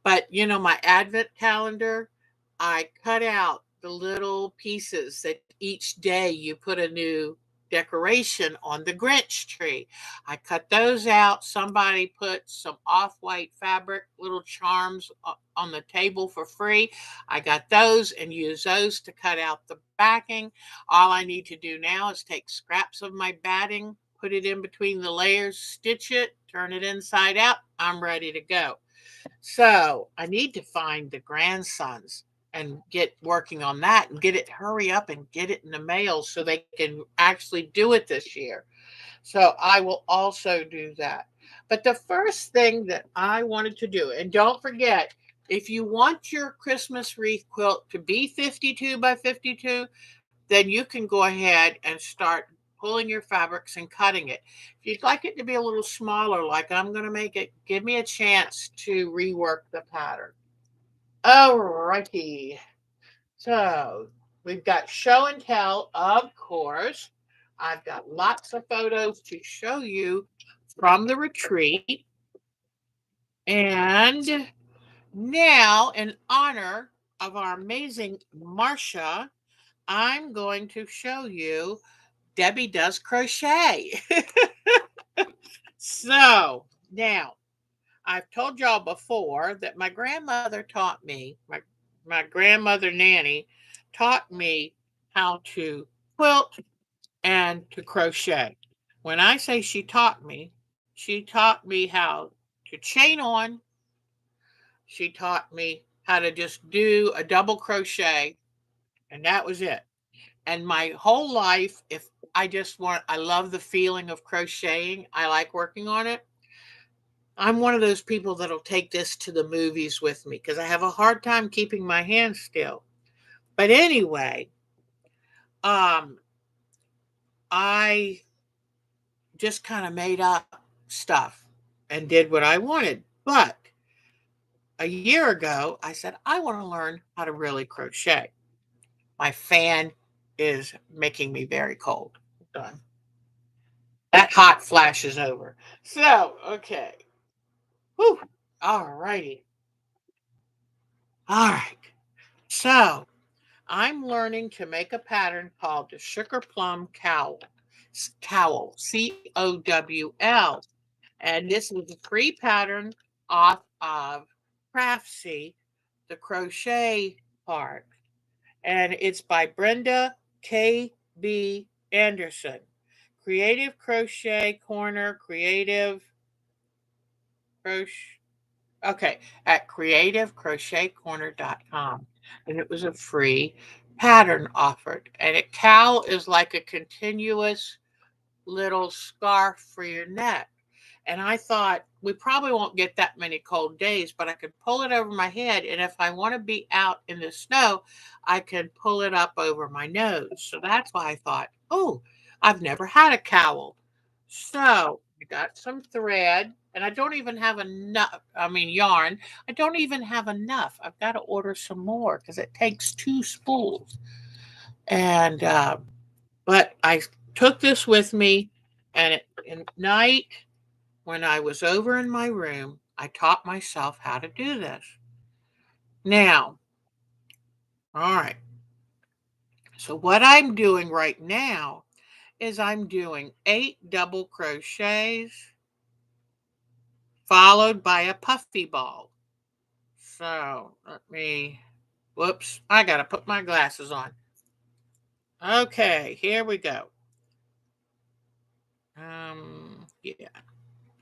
A: but my Advent calendar, I cut out the little pieces that each day you put a new decoration on the Grinch tree. I cut those out. Somebody put some off-white fabric, little charms on the table for free. I got those and used those to cut out the backing. All I need to do now is take scraps of my batting, put it in between the layers, stitch it, turn it inside out. I'm ready to go. So I need to find the grandsons and get working on that and hurry up and get it in the mail so they can actually do it this year. So I will also do that. But the first thing that I wanted to do, and don't forget, if you want your Christmas wreath quilt to be 52 by 52, then you can go ahead and start pulling your fabrics and cutting it. If you'd like it to be a little smaller, like I'm going to make it, give me a chance to rework the pattern. Alrighty. So we've got show and tell, of course. I've got lots of photos to show you from the retreat. And now, in honor of our amazing Marcia, I'm going to show you Debbie Does Crochet. So now, I've told y'all before that my grandmother taught me, my grandmother Nanny taught me how to quilt and to crochet. When I say she taught me how to chain on. She taught me how to just do a double crochet, and that was it. And my whole life, if I just want, I love the feeling of crocheting. I like working on it. I'm one of those people that'll take this to the movies with me because I have a hard time keeping my hands still. But anyway, um, I just kind of made up stuff and did what I wanted. But a year ago, I said, I want to learn how to really crochet. My fan is making me very cold. Done. That hot flashes over. So, okay. Whew. All righty. All right. So, I'm learning to make a pattern called the Sugar Plum Cowl. Cowl. Cowl. And this is a free pattern off of Craftsy, the crochet part. And it's by Brenda K.B. Anderson. Creative Crochet Corner, Creative Crochet. Okay, at creativecrochetcorner.com. And it was a free pattern offered. And a cowl is like a continuous little scarf for your neck. And I thought we probably won't get that many cold days, but I could pull it over my head. And if I want to be out in the snow, I could pull it up over my nose. So that's why I thought, oh, I've never had a cowl. So I got some thread, and I don't even have enough. I mean, yarn. I don't even have enough. I've got to order some more because it takes 2 spools. And but I took this with me, and at night when I was over in my room, I taught myself how to do this. Now, all right. So what I'm doing right now is I'm doing 8 double crochets followed by a puffy ball. So whoops, I got to put my glasses on. Okay, here we go. Yeah,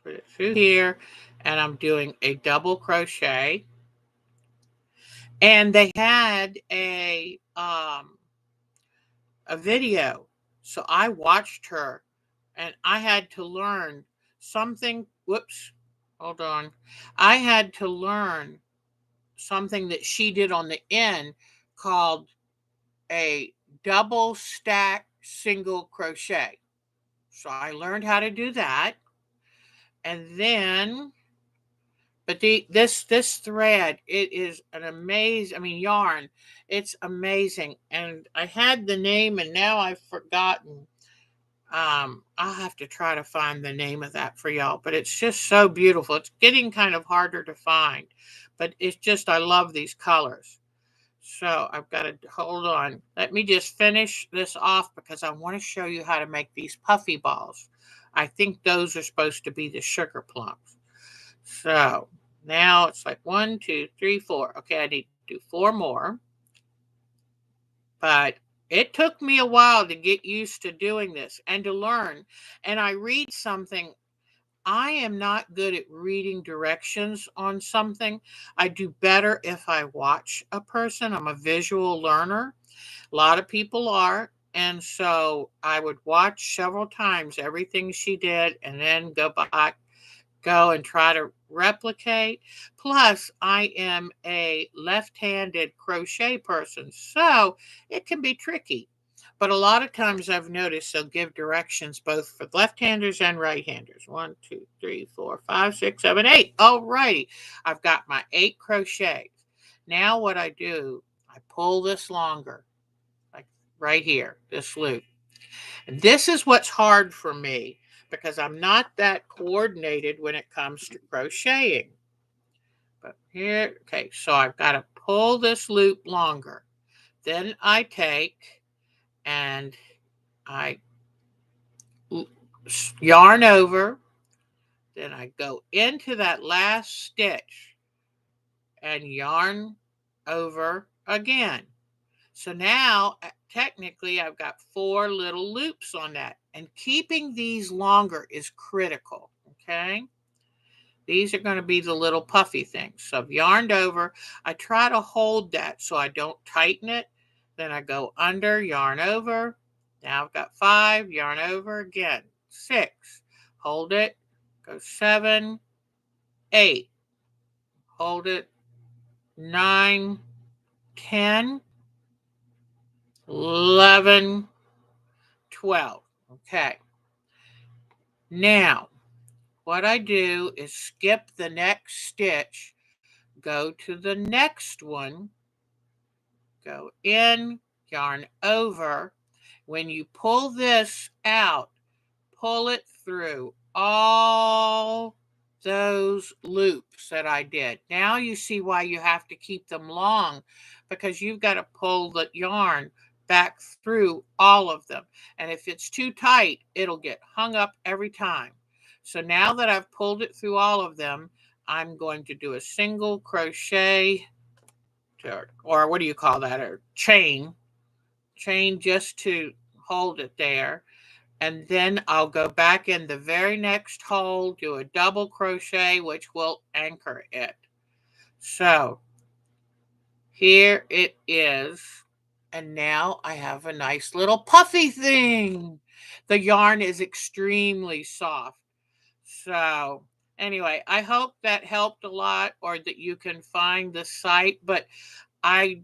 A: put it through here, and I'm doing a double crochet. And they had a video, so I watched her, and I had to learn something. Whoops, hold on. I had to learn something that she did on the end called a double stack single crochet. So I learned how to do that. And then but this thread, it is an amazing, I mean yarn, it's amazing. And I had the name and now I've forgotten. I'll have to try to find the name of that for y'all, but it's just so beautiful. It's getting kind of harder to find, but it's just, I love these colors. So I've got to hold on. Let me just finish this off because I want to show you how to make these puffy balls. I think those are supposed to be the sugar plums. So now it's like 1, 2, 3, 4. Okay, I need to do 4 more. But it took me a while to get used to doing this and to learn. And I read something. I am not good at reading directions on something. I do better if I watch a person. I'm a visual learner. A lot of people are. And so I would watch several times everything she did and then go and try to replicate. Plus, I am a left handed crochet person, so it can be tricky. But a lot of times I've noticed they'll give directions both for left-handers and right-handers. 1, 2, 3, 4, 5, 6, 7, 8. All righty. I've got my 8 crochets. Now what I do, I pull this longer, like right here, this loop. And this is what's hard for me because I'm not that coordinated when it comes to crocheting. But here, okay, so I've got to pull this loop longer. Then I take and I yarn over, then I go into that last stitch and yarn over again. So now, technically, I've got 4 little loops on that, and keeping these longer is critical, okay? These are going to be the little puffy things. So I've yarned over. I try to hold that so I don't tighten it. Then I go under, yarn over. Now I've got 5, yarn over again. 6, hold it, go 7, 8, hold it, 9, 10, 11, 12. Okay. Now, what I do is skip the next stitch, go to the next one, go in, yarn over. When you pull this out, pull it through all those loops that I did. Now you see why you have to keep them long, because you've got to pull the yarn back through all of them. And if it's too tight, it'll get hung up every time. So now that I've pulled it through all of them, I'm going to do a single crochet, or what do you call that, or chain just to hold it there. And then I'll go back in the very next hole, do a double crochet, which will anchor it. So here it is. And now I have a nice little puffy thing. The yarn is extremely soft. So anyway, I hope that helped a lot, or that you can find the site. But I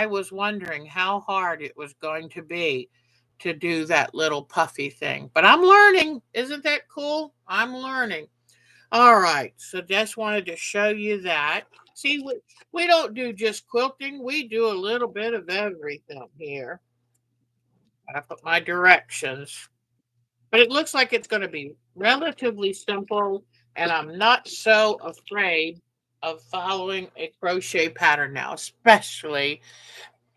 A: was wondering how hard it was going to be to do that little puffy thing. But I'm learning. Isn't that cool? I'm learning. All right. So just wanted to show you that. See, we don't do just quilting. We do a little bit of everything here. I put my directions. But it looks like it's going to be relatively simple. And I'm not so afraid of following a crochet pattern now, especially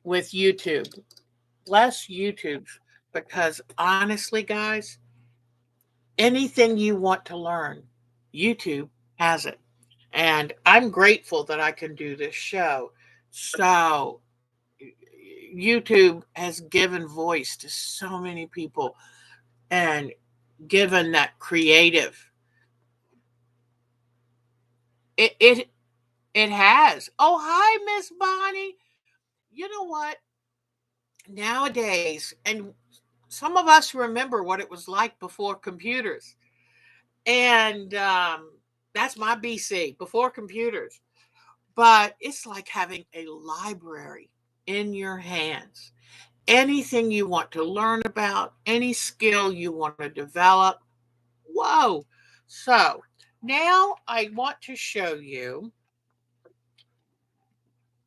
A: with YouTube. Less YouTube, because honestly, guys, anything you want to learn, YouTube has it. And I'm grateful that I can do this show. So, YouTube has given voice to so many people and given that creative. It has. Oh, hi, Miss Bonnie. You know what? Nowadays, and some of us remember what it was like before computers. And that's my BC, before computers. But it's like having a library in your hands. Anything you want to learn about, any skill you want to develop. Whoa. So now I want to show you,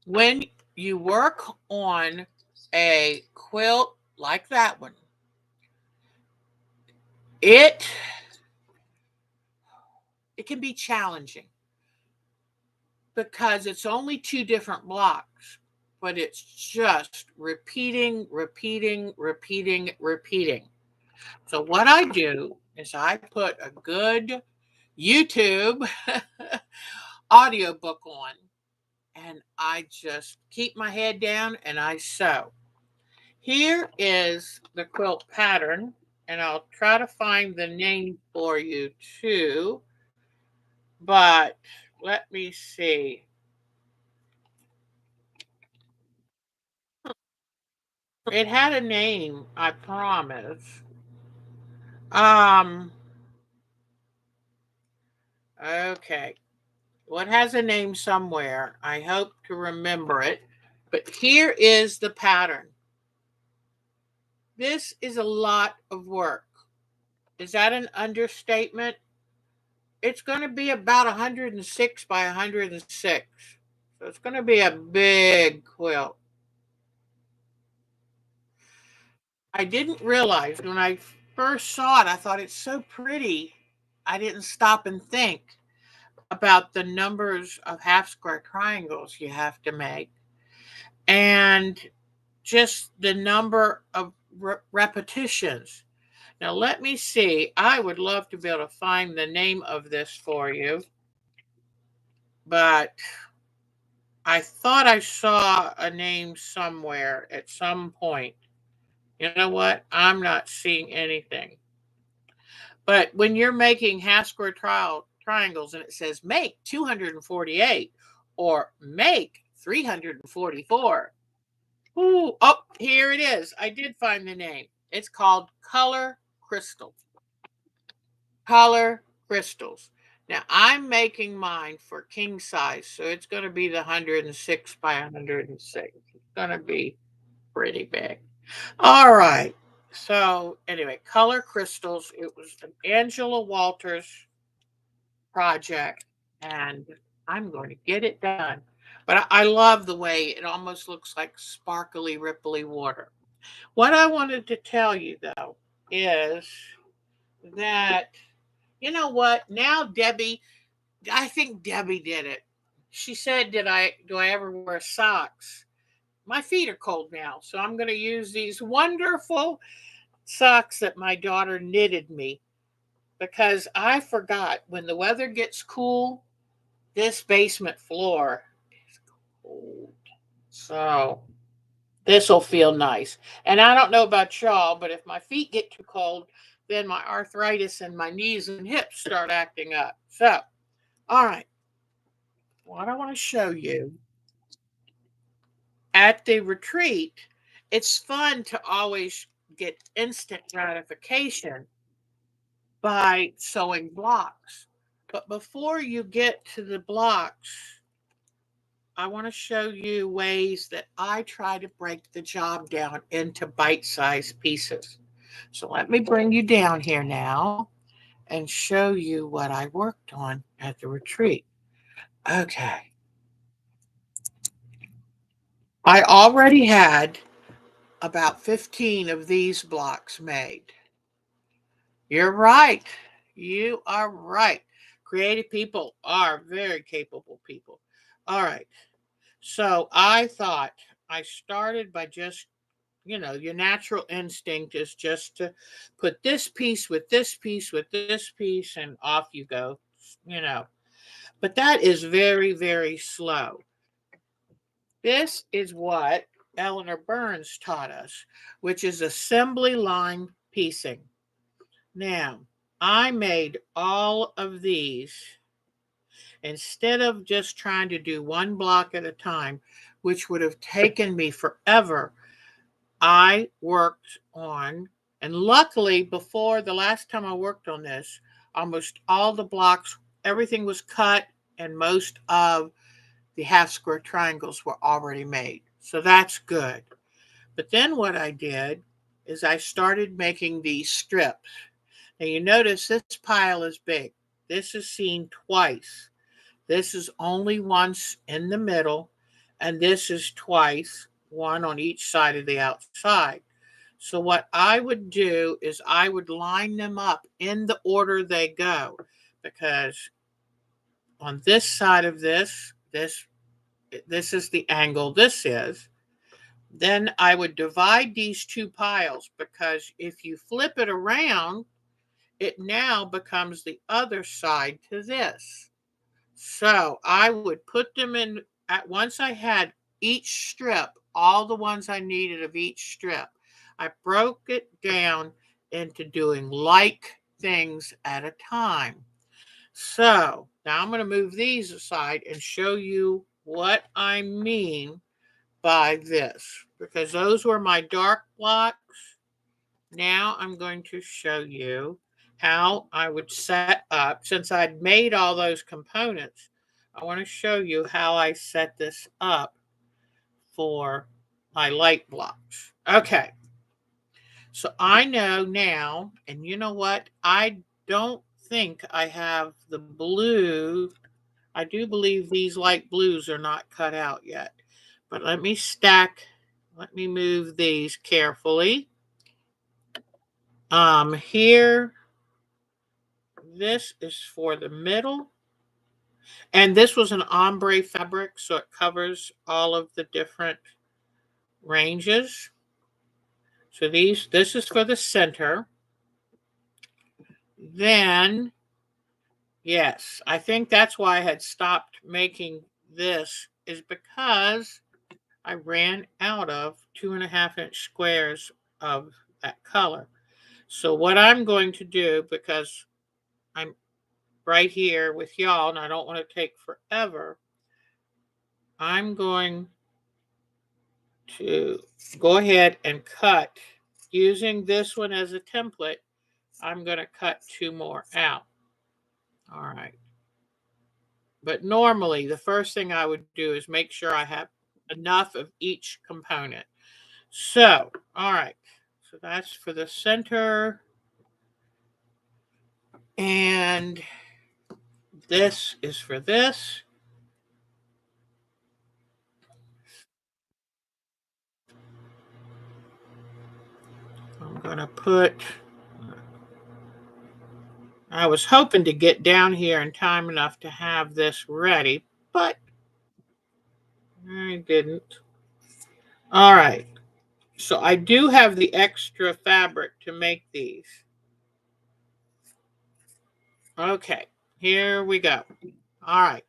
A: when you work on a quilt like that one, it it can be challenging because it's only 2 different blocks, but it's just repeating, repeating, repeating, repeating. So what I do is I put a good YouTube audiobook on, and I just keep my head down and I sew. Here is the quilt pattern, and I'll try to find the name for you too. But let me see. It had a name, I promise. Um, okay. Well, it has a name somewhere. I hope to remember it. But here is the pattern. This is a lot of work. Is that an understatement? It's going to be about 106 by 106. So it's going to be a big quilt. I didn't realize when I first saw it, I thought it's so pretty. I didn't stop and think about the numbers of half square triangles you have to make and just the number of repetitions. Now, let me see. I would love to be able to find the name of this for you, but I thought I saw a name somewhere at some point. You know what? I'm not seeing anything. But when you're making half square triangles and it says make 248 or make 344. Ooh, oh, here it is. I did find the name. It's called Color Crystal. Color Crystals. Now I'm making mine for king size, so it's going to be the 106 by 106. It's going to be pretty big. All right. So anyway, Color Crystals. It was an Angela Walters project, and I'm going to get it done. But I love the way it almost looks like sparkly, ripply water. What I wanted to tell you though is that you know what? Now Debbie, I think Debbie did it. She said, do I ever wear socks?" My feet are cold now, so I'm going to use these wonderful socks that my daughter knitted me because I forgot when the weather gets cool, this basement floor is cold. So this will feel nice. And I don't know about y'all, but if my feet get too cold, then my arthritis and my knees and hips start acting up. So, all right, what I want to show you at the retreat, it's fun to always get instant gratification by sewing blocks. But before you get to the blocks, I want to show you ways that I try to break the job down into bite sized pieces. So let me bring you down here now and show you what I worked on at the retreat. Okay. I already had about 15 of these blocks made. You're right. You are right. Creative people are very capable people. All right. So I thought I started by just, your natural instinct is just to put this piece with this piece with this piece and off you go, you know. But that is very, very slow. This is what Eleanor Burns taught us, which is assembly line piecing. Now, I made all of these instead of just trying to do one block at a time, which would have taken me forever. I worked on, and luckily, before the last time I worked on this, almost all the blocks, everything was cut, and most of the half square triangles were already made. So that's good. But then what I did is I started making these strips. Now you notice this pile is big. This is seen twice. This is only once in the middle, and this is twice, one on each side of the outside. So what I would do is I would line them up in the order they go, because on this side of this is the angle this is. Then I would divide these two piles because if you flip it around, it now becomes the other side to this. So I would put them in at once I had each strip, all the ones I needed of each strip. I broke it down into doing like things at a time. So now I'm going to move these aside and show you what I mean by this, because those were my dark blocks. Now I'm going to show you how I would set up, since I'd made all those components, I want to show you how I set this up for my light blocks. Okay, So I know now, and you know what? I don't think I have the blue. I do believe these light blues are not cut out yet. But let me stack, let me move these carefully. Here, this is for the middle. And this was an ombre fabric, so it covers all of the different ranges. So this is for the center. Then, yes, I think that's why I had stopped making this, is because I ran out of 2.5-inch squares of that color. So what I'm going to do, because I'm right here with y'all and I don't want to take forever, I'm going to go ahead and cut using this one as a template. I'm going to cut 2 more out. All right. But normally the first thing I would do is make sure I have enough of each component. So, all right. So that's for the center. And this is for this. I'm going to put, I was hoping to get down here in time enough to have this ready, but I didn't. All right. So I do have the extra fabric to make these. Okay, here we go. All right.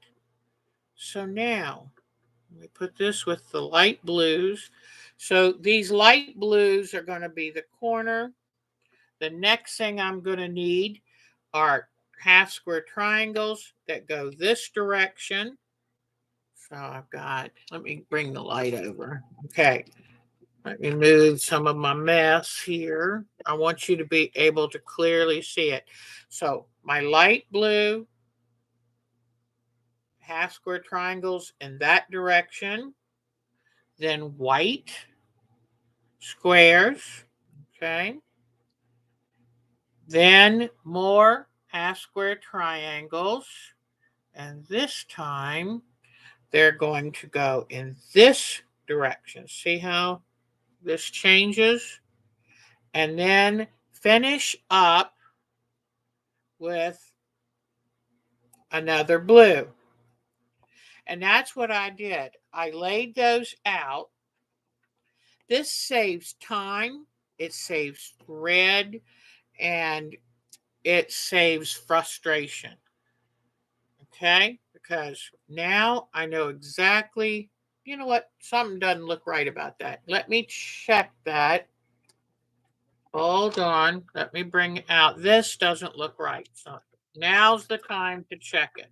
A: So now we put this with the light blues. So these light blues are going to be the corner. The next thing I'm going to need are half square triangles that go this direction. So I've got, let me bring the light over. Okay. Let me move some of my mess here. I want you to be able to clearly see it. So my light blue, half square triangles in that direction, then white squares, okay? Then more half square triangles, and this time they're going to go in this direction. See how this changes? And then finish up with another blue. And that's what I did. I laid those out. This saves time, it saves thread, and it saves frustration. Okay? Because now I know exactly, you know what? Something doesn't look right about that. Let me check that. Hold on. Let me bring out. This doesn't look right. So now's the time to check it.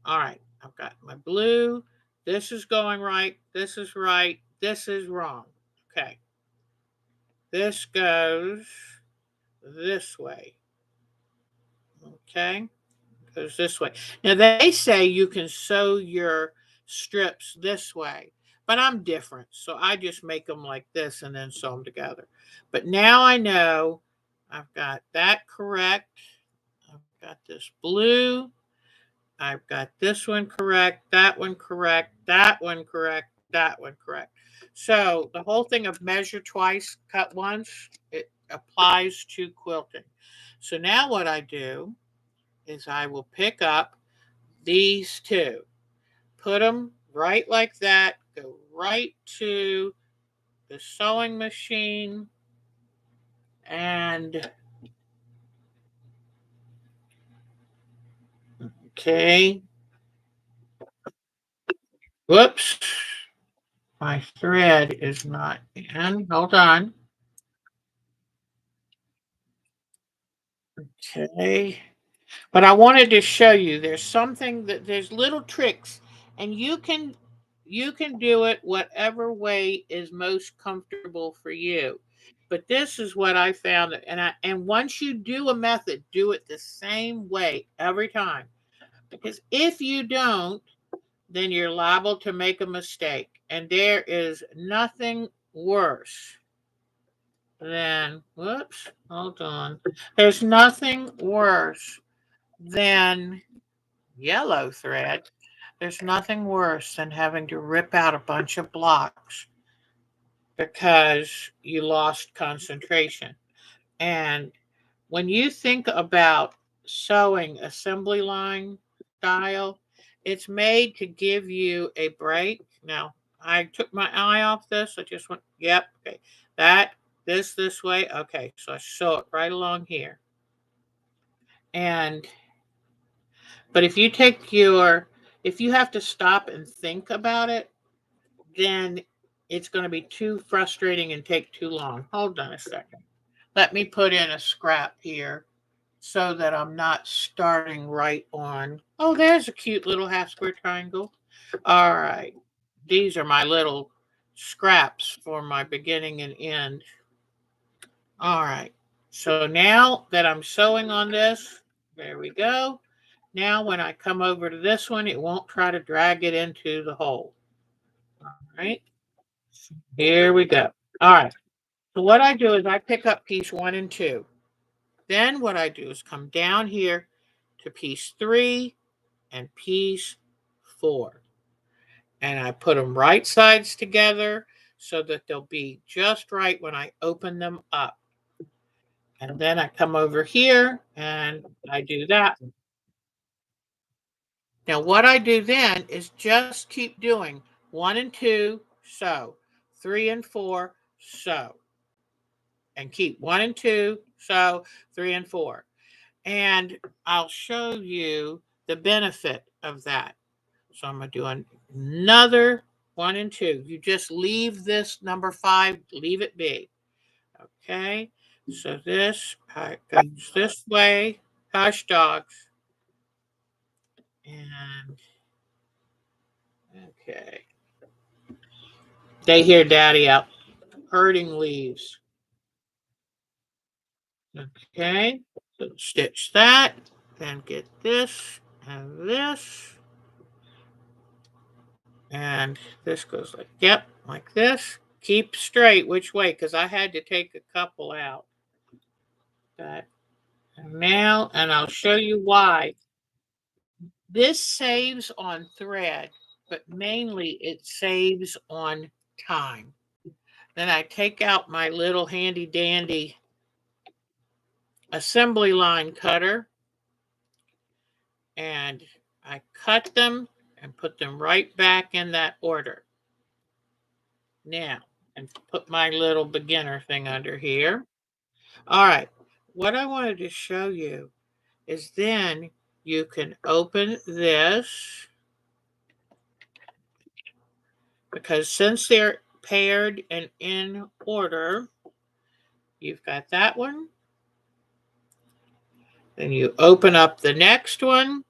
A: All right. I've got my blue. This is going right. This is right. This is wrong. Okay. This goes this way. Okay. Goes this way. Now they say you can sew your strips this way, but I'm different. So I just make them like this and then sew them together. But now I know I've got that correct. I've got this blue. I've got this one correct, that one correct, that one correct, that one correct. So the whole thing of measure twice, cut once, it applies to quilting. So now what I do is I will pick up these two, put them right like that, go right to the sewing machine, and okay, whoops, my thread is not in. Hold on. Okay. But I wanted to show you there's something that there's little tricks, and you can do it whatever way is most comfortable for you. But this is what I found, and once you do a method, do it the same way every time. Because if you don't, then you're liable to make a mistake. And there is nothing worse than, whoops, hold on. There's nothing worse than yellow thread. There's nothing worse than having to rip out a bunch of blocks because you lost concentration. And when you think about sewing assembly line style, it's made to give you a break. Now, I took my eye off this. I just went, yep, okay. That, this way. Okay, so I sew it right along here. And, but if you have to stop and think about it, then it's going to be too frustrating and take too long. Hold on a second. Let me put in a scrap here so that I'm not starting right on. Oh, there's a cute little half square triangle. All right. These are my little scraps for my beginning and end. All right. So now that I'm sewing on this, there we go. Now when I come over to this one, it won't try to drag it into the hole. All right. Here we go. All right. So what I do is I pick up piece 1 and 2. Then what I do is come down here to piece 3 and piece 4. And I put them right sides together so that they'll be just right when I open them up. And then I come over here and I do that. Now what I do then is just keep doing 1 and 2, sew, 3 and 4, sew, and keep 1 and 2, sew, 3 and 4. And I'll show you the benefit of that. So I'm going to do another 1 and 2. You just leave this number 5, leave it be. Okay. So this goes this way. Hush dogs. And okay. They hear daddy out herding leaves. Okay. So stitch that. Then get this and this. And this goes like, yep, like this. Keep straight which way, because I had to take a couple out. That now, and I'll show you why. This saves on thread, but mainly it saves on time. Then I take out my little handy dandy assembly line cutter and I cut them and put them right back in that order. Now, and put my little beginner thing under here. All right, what I wanted to show you is then you can open this because since they're paired and in order, you've got that one. Then you open up the next one.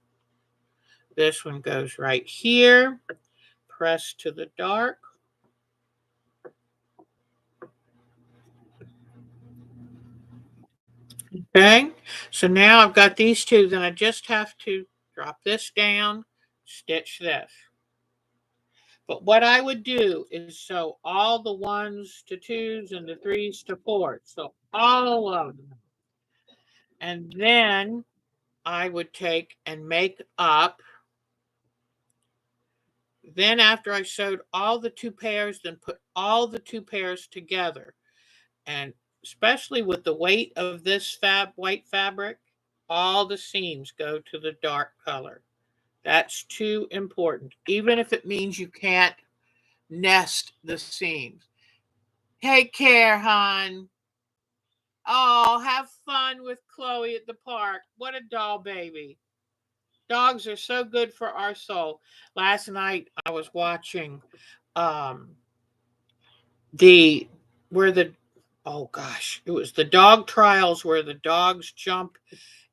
A: This one goes right here. Press to the dark. Okay, so now I've got these two. Then I just have to drop this down, stitch this. But what I would do is sew all the 1s to 2s and the 3s to 4s. So all of them. And then I would take and make up. Then after I sewed all the 2 pairs, then put all the 2 pairs together. And especially with the weight of this white fabric, all the seams go to the dark color. That's too important, even if it means you can't nest the seams. Take care, hon. Oh, have fun with Chloe at the park. What a doll baby. Dogs are so good for our soul. Last night I was watching um the where the oh gosh, it was the dog trials where the dogs jump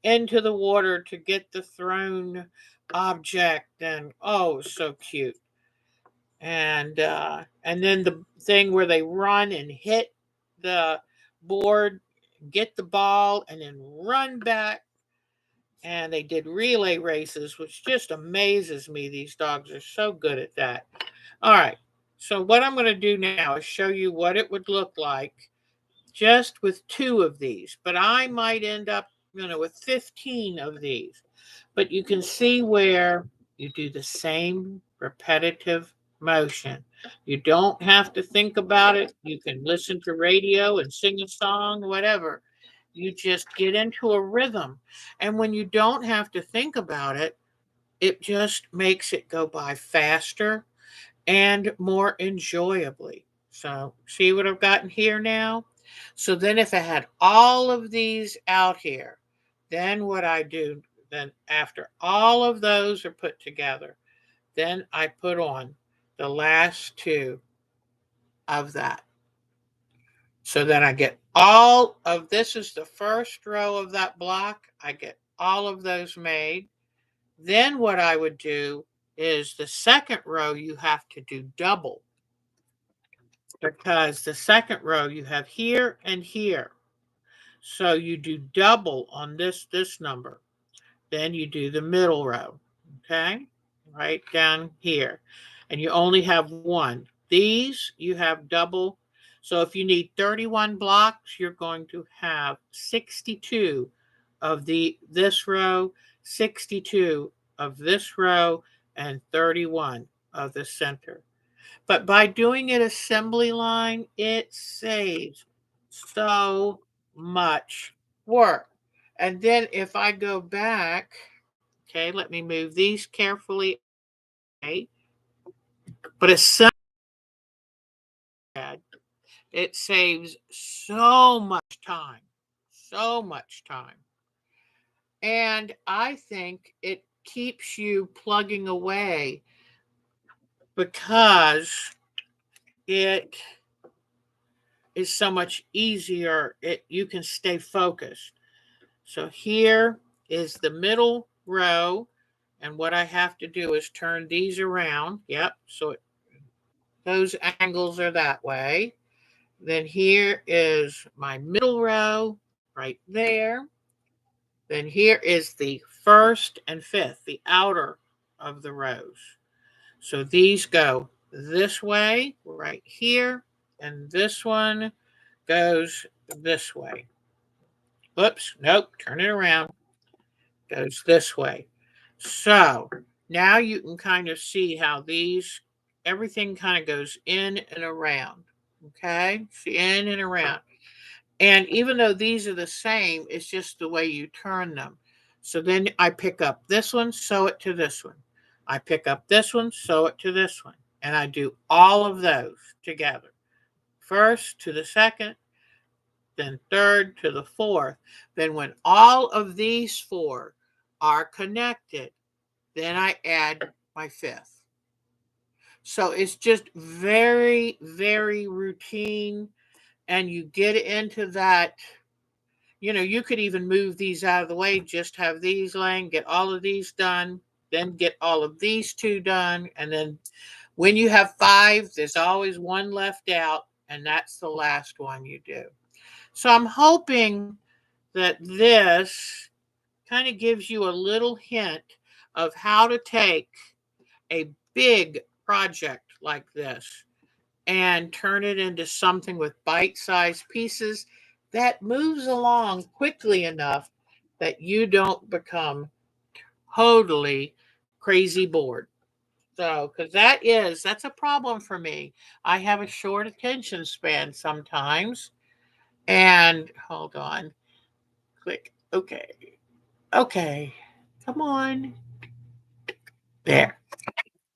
A: into the water to get the thrown object, and oh, it was so cute. And then the thing where they run and hit the board, get the ball, and then run back. And they did relay races, which just amazes me. These dogs are so good at that. All right. So what I'm going to do now is show you what it would look like just with 2 of these, but I might end up, with 15 of these. But you can see where you do the same repetitive motion. You don't have to think about it. You can listen to radio and sing a song, whatever. You just get into a rhythm. And when you don't have to think about it, it just makes it go by faster and more enjoyably. So, see what I've gotten here now? So then if I had all of these out here, then what I do, then after all of those are put together, then I put on the last 2 of that. So then I get all of this is the first row of that block. I get all of those made. Then what I would do is the second row you have to do double, because the second row you have here and here. So you do double on this number. Then you do the middle row, okay? Right down here. And you only have 1. These you have double. So if you need 31 blocks, you're going to have 62 of this row, 62 of this row, and 31 of the center. But by doing it assembly line, it saves so much work. And then if I go back, okay, let me move these carefully. Okay, but assembly, it saves so much time. And I think it keeps you plugging away because it is so much easier. You can stay focused. So here is the middle row. And what I have to do is turn these around. Yep. So those angles are that way. Then here is my middle row right there. Then here is the first and fifth, the outer of the rows. So these go this way right here. And this one goes this way. Whoops, nope, turn it around. Goes this way. So now you can kind of see how everything kind of goes in and around. Okay, see, in and around. And even though these are the same, it's just the way you turn them. So then I pick up this one, sew it to this one. I pick up this one, sew it to this one. And I do all of those together. First to the second, then third to the fourth. Then when all of these 4 are connected, then I add my fifth. So it's just very, very routine. And you get into that, you could even move these out of the way, just have these laying, get all of these done, then get all of these 2 done. And then when you have 5, there's always one left out, and that's the last one you do. So I'm hoping that this kind of gives you a little hint of how to take a big project like this and turn it into something with bite-sized pieces that moves along quickly enough that you don't become totally crazy bored. So, because that's a problem for me. I have a short attention span sometimes. And hold on, click. Okay. Okay. Come on. There.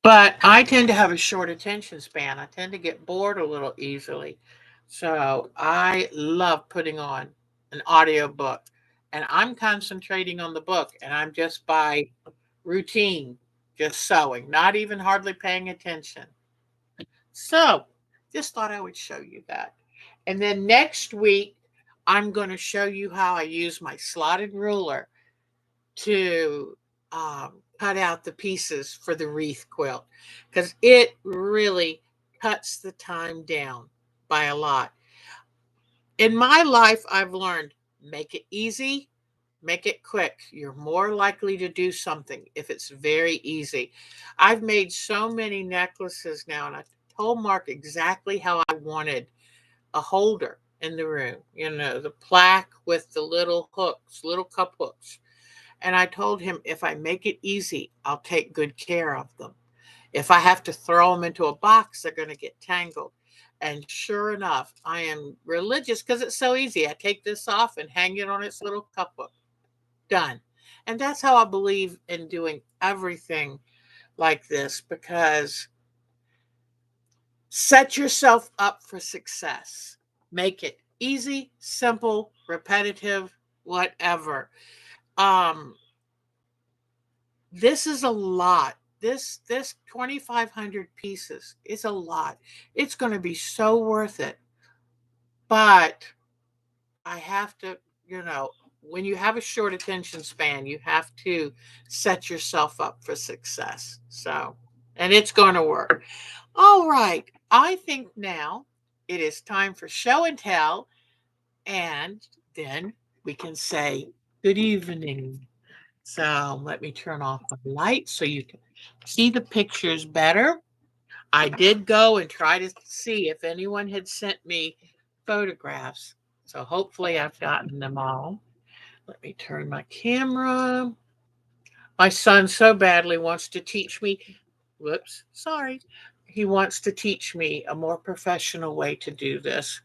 A: But I tend to have a short attention span. I tend to get bored a little easily. So I love putting on an audio book. And I'm concentrating on the book, and I'm just by routine, just sewing, not even hardly paying attention. So just thought I would show you that. And then next week, I'm going to show you how I use my slotted ruler to cut out the pieces for the wreath quilt, because it really cuts the time down by a lot. In my life, I've learned make it easy, make it quick. You're more likely to do something if it's very easy. I've made so many necklaces now, and I told Mark exactly how I wanted a holder. in the room, you know, the plaque with the little hooks, little cup hooks. And I told him, if I make it easy, I'll take good care of them. If I have to throw them into a box, they're going to get tangled. And sure enough, I am religious because it's so easy. I take this off and hang it on its little cup hook. Done. And that's how I believe in doing everything like this, because set yourself up for success. Make it easy, simple, repetitive, whatever. Um, this is a lot. This 2,500 pieces is a lot. It's going to be so worth it. But I have to, you know, when you have a short attention span, you have to set yourself up for success. So, and it's going to work. All right. I think now it is time for show and tell. And then we can say good evening. So let me turn off the light so you can see the pictures better. I did go and try to see if anyone had sent me photographs. So hopefully I've gotten them all. Let me turn my camera. My son so badly wants to teach me. Whoops, sorry. He wants to teach me a more professional way to do this.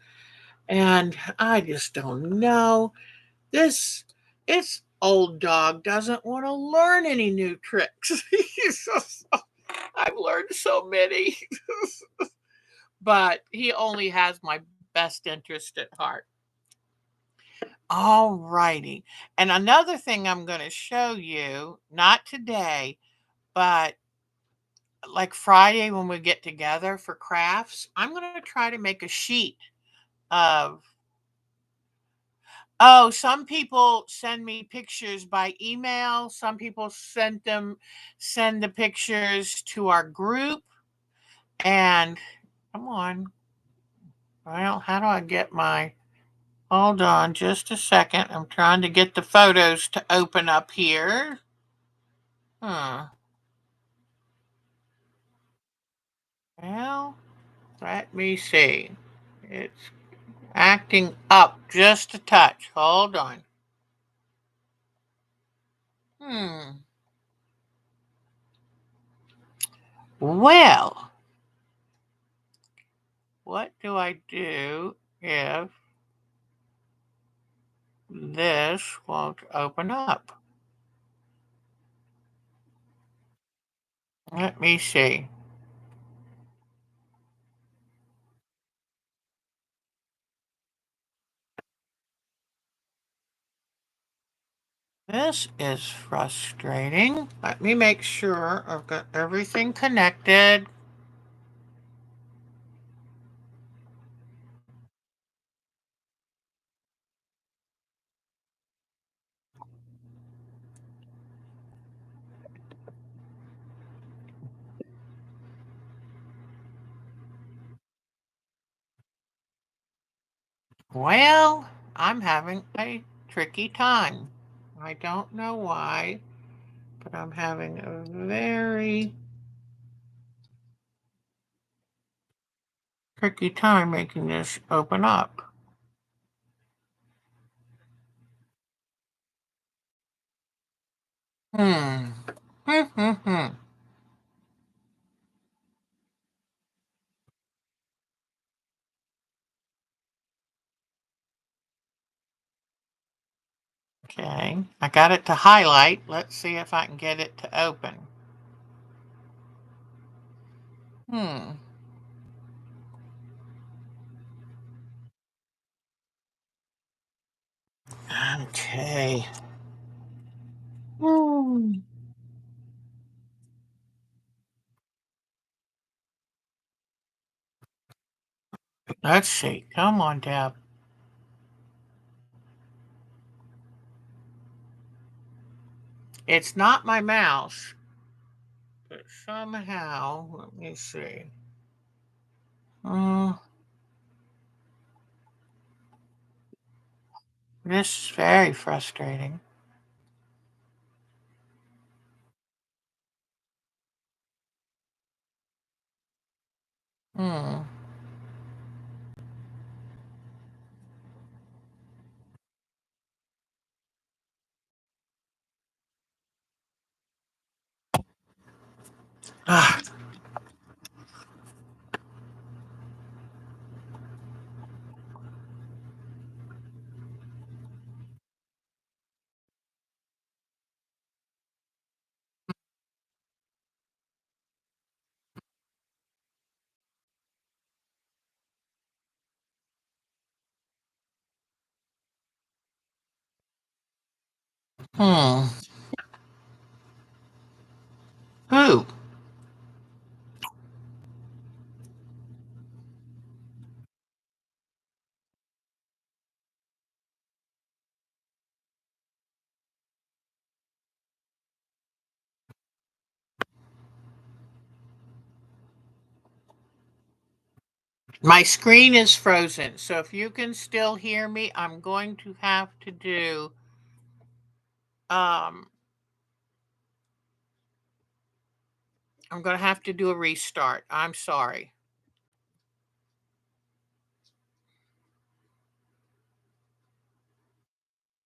A: And I just don't know. This old dog doesn't want to learn any new tricks. I've learned so many, but he only has my best interest at heart. All righty. And another thing I'm going to show you, not today, but like Friday when we get together for crafts, I'm going to try to make a sheet of. Oh, some people send me pictures by email. Some people send the pictures to our group. And come on. Well, how do I get my, hold on just a second. I'm trying to get the photos to open up here. Hmm. Well, let me see. It's acting up just a touch. Hold on. Hmm. Well, what do I do if this won't open up? Let me see. This is frustrating. Let me make sure I've got everything connected. Well, I'm having a tricky time. I don't know why, but I'm having a very tricky time making this open up. Hmm. Hmm, hmm, hmm. Okay, I got it to highlight. Let's see if I can get it to open. Hmm. Okay. Hmm. Let's see. Come on, Deb. It's not my mouse, but somehow, let me see. Uh, this is very frustrating. Hmm. Ah. Hmm. Who? My screen is frozen, so if you can still hear me, I'm going to have to do um I'm going to have to do a restart. I'm sorry.